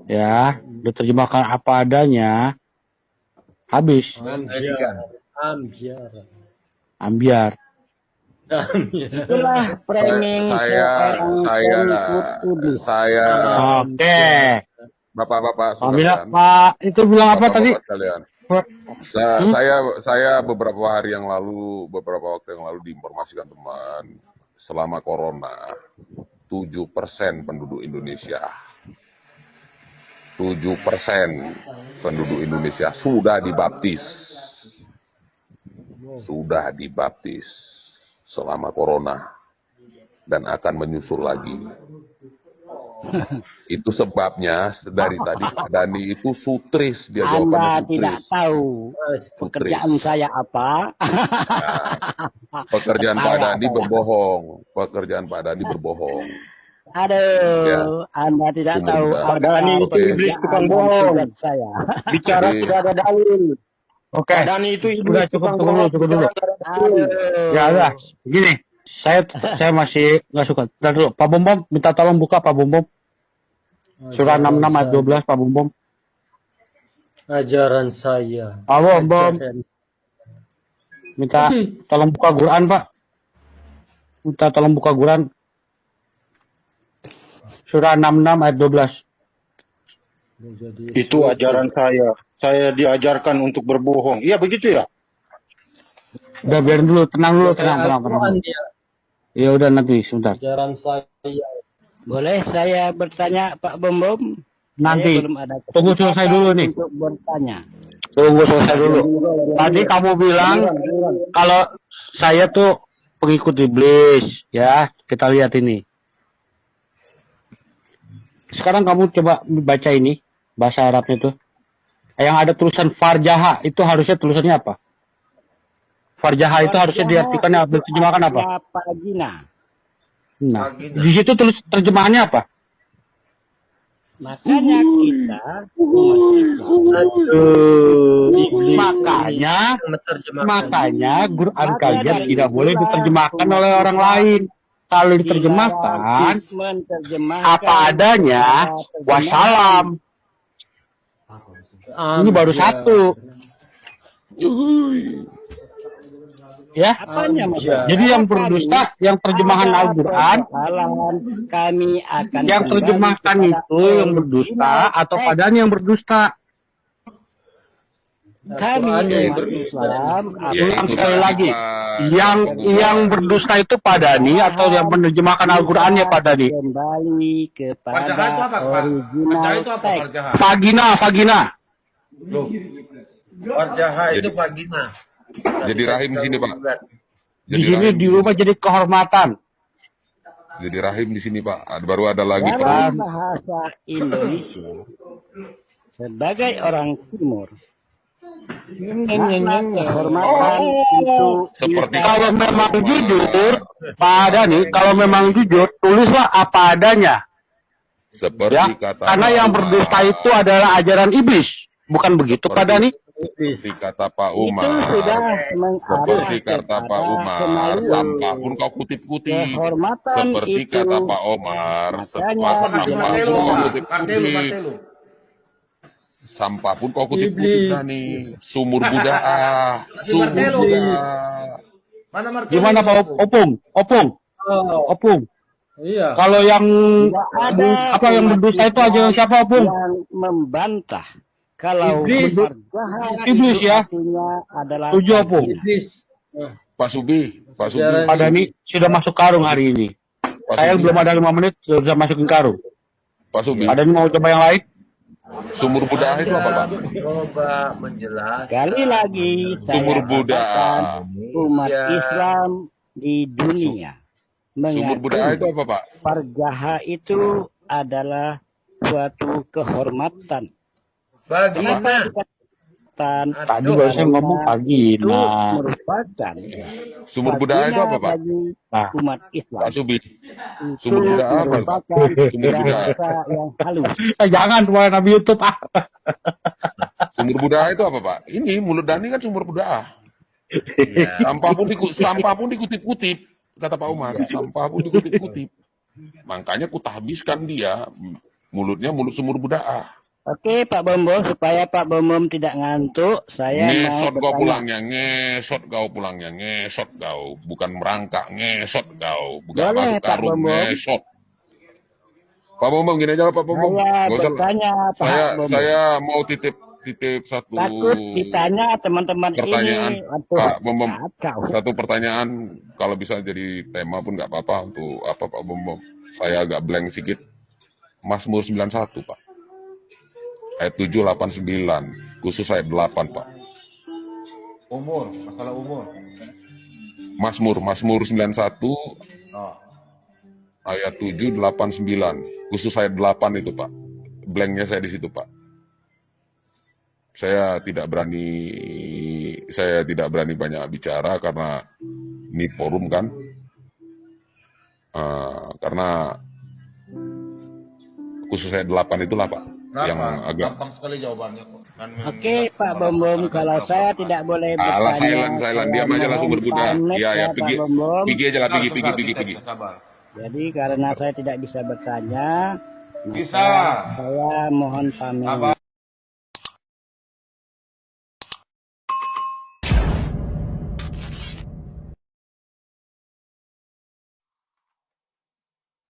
ya, diterjemahkan apa adanya, habis, Ambiar. Ambiar. ambiar. Itulah framing seorang pengikut iblis. Oke. Bapak-bapak Pak bilang, sekalian. Pak itu bilang apa tadi? Bapak-bapak sekalian. Hmm? Saya beberapa waktu yang lalu diinformasikan teman, selama corona 7% penduduk Indonesia 7% penduduk Indonesia sudah dibaptis selama corona dan akan menyusul lagi. Itu sebabnya dari tadi Pak Dhani itu sutris, dia Anda jawabannya tidak sutris. tahu Sutris. pekerjaan saya apa. Pekerjaan Pak Dhani berbohong. Pekerjaan Pak Dhani berbohong. Aduh, Ya. Anda tidak Sumber tahu data. apa Pak Dhani itu Oke. iblis tukang pekerjaan bohong. tugas saya. Bicara Jadi- tidak ada dalil. Oke. Pak Dhani itu iblis Udah, cukup tukang dulu, bohong. cukup dulu. Bicara tidak ada dalil. Ya udah, gini. Saya masih nggak suka. Ntar dulu, Pak Bombom minta tolong buka Pak Bombom. Surah Ajaran 66 ayat 12 saya. Pak Bom Bom. Ajaran saya. Pak Bom Bom, Ajaran. minta tolong buka Quran Pak. Minta tolong buka Quran. Surah 66 ayat 12. Menjadi Itu suatu ajaran saya. Saya diajarkan untuk berbohong. Iya begitu ya? Udah biarin dulu, tenang dulu, kayak tenang Al-Quran dulu. dia. Ya udah nanti sebentar. Ajaran saya. Boleh saya bertanya Pak Bom Bom? Nanti. Saya belum ada Tunggu selesai dulu nih. untuk bertanya. Tunggu selesai dulu. Tadi kamu bilang kalau saya tuh pengikut iblis, ya. Kita lihat ini. Sekarang kamu coba baca ini, bahasa Arabnya tuh. Yang ada tulisan farjaha, itu harusnya tulisannya apa? Farjaha itu harusnya diartikan, diterjemahkan apa? Vagina. Nah, Vagina. di situ tulis terjemahannya apa? Makanya kita Aduh, iblis. Makanya, Menerjemahkan. makanya Quran Maka kalian dari tidak boleh itulah diterjemahkan umat oleh orang Islam lain. Kalau dilarang diterjemahkan menerjemahkan apa adanya, terjemahan. wassalam. Ini baru satu, ya. Apanya maksudnya? Jadi yang berdusta, yang terjemahan Ada Al-Quran, persoalan, kami akan yang kembali terjemahkan kepada itu yang berdusta atau teks. padanya yang berdusta. Kami Al-Quran yang umat berdusta. Islam Ya, Ulang itu sekali tadi, lagi, Pak. yang berdusta itu padani atau yang menerjemahkan Al-Qurannya padani? kembali Farjaha itu kepada apa, Pak? original Farjaha itu apa, teks. Farjaha? Vagina. Loh, Farjaha itu Jadi- vagina. Jadi rahim di sini, Pak. Di Jadi sini rahim di rumah jadi kehormatan. Jadi rahim di sini, Pak. Baru ada lagi, Pak. Dalam bahasa Indonesia, sebagai orang timur, makna kehormatan itu Seperti bisa Kalau memang jujur, Pak Adani, kalau memang jujur, tulislah apa adanya. seperti Ya, kata karena yang berdusta itu adalah ajaran iblis. Bukan begitu, Pak Dani? seperti kata Pak itu Umar. sudah Seperti mengarah kata Pak kepada Umar, kemaluan. sampah pun kau kutip-kutip. Kehormatan Seperti itu kata Pak Omar, makanya sampah kasih pun kau martelo, Pak. Martelo, kutip-kutip. martelo. Sampah pun kau kutip-kutip, Iblis. Dani. Sumur Buddha. Kasih Sumur martelo. Buddha. Mana martelo? Gimana Pak Opung? Oh, Opung. iya. Kalau yang Tidak ada apa yang umat berdusta itu Islam ajaran siapa, Opung? yang membantah kalau Iblis. farjaha Iblis, itu ya. artinya adalah Setuju, Opung. Iblis. Pak Subi, Pak Subi. Ajaran Pak Dani sudah masuk karung hari ini. Pak Saya Subi. belum ada 5 menit sudah bisa masukin karung. Pak Subi. Pak Dani mau coba yang lain? Sumur Buddha itu apa, Pak? Coba menjelaskan. Sekali lagi Sumur saya Buddha. katakan umat Indonesia. Islam di dunia Sumur Buddha itu mengakui apa, Pak? farjaha itu adalah suatu kehormatan. Kenapa Vagina. dikatakan? Tadi barusan ngomong pagi. Itu Nah, merupakan Sumur Buddha itu apa, Pak? bagi Nah. umat Islam. Pak Subi. Itu Sumur Buddha apa, Pak? merupakan Sumur Buddha. bahasa yang halus. jangan tuan Nabi YouTube ah. Sumur Buddha itu apa, Pak? Ini mulut Dani kan sumur Buddha. Iya. Sampah pun dikutip-kutip, kata Pak Umar. Sampah pun dikutip-kutip. Makanya kutahbiskan dia. Mulutnya mulut sumur Buddha. Oke Pak Bom supaya Pak Bom tidak ngantuk, saya Ngesot mau kau bertanya. pulangnya, ngesot kau pulangnya, ngesot kau. Bukan merangkak, ngesot kau. Bukan Boleh, masuk Pak karung, Bom. ngesot. Pak Bom, gini aja lah Pak Bom. Saya Nggak usah. bertanya Pak Bom. Saya mau titip satu Takut ditanya teman-teman pertanyaan, ini. Waduh, Pak Bom. kacau. Satu pertanyaan, kalau bisa jadi tema pun nggak apa-apa untuk apa Pak Bom. Saya agak blank sedikit. Mazmur 91 Pak. Ayat 7, 8, 9. Khusus ayat 8 Pak. Umur, masalah umur. Mazmur 91 Oh. ayat 7, 8, 9. Khusus ayat 8 itu Pak. Blanknya saya di situ Pak. Saya tidak berani banyak bicara karena ini forum kan. Karena khusus ayat 8 itulah Pak. Yang agak Gampang sekali jawabannya kok. Kan Oke Pak Bom, kalau saya tidak boleh Alah, bertanya. silent. Diam aja lah sumber Buddha. Pamit Ya, Pak pergi. Bom. Pergi aja lah, Sebentar, pergi. bisa sabar. Jadi karena saya tidak bisa bertanya, Bisa. Saya mohon pamit.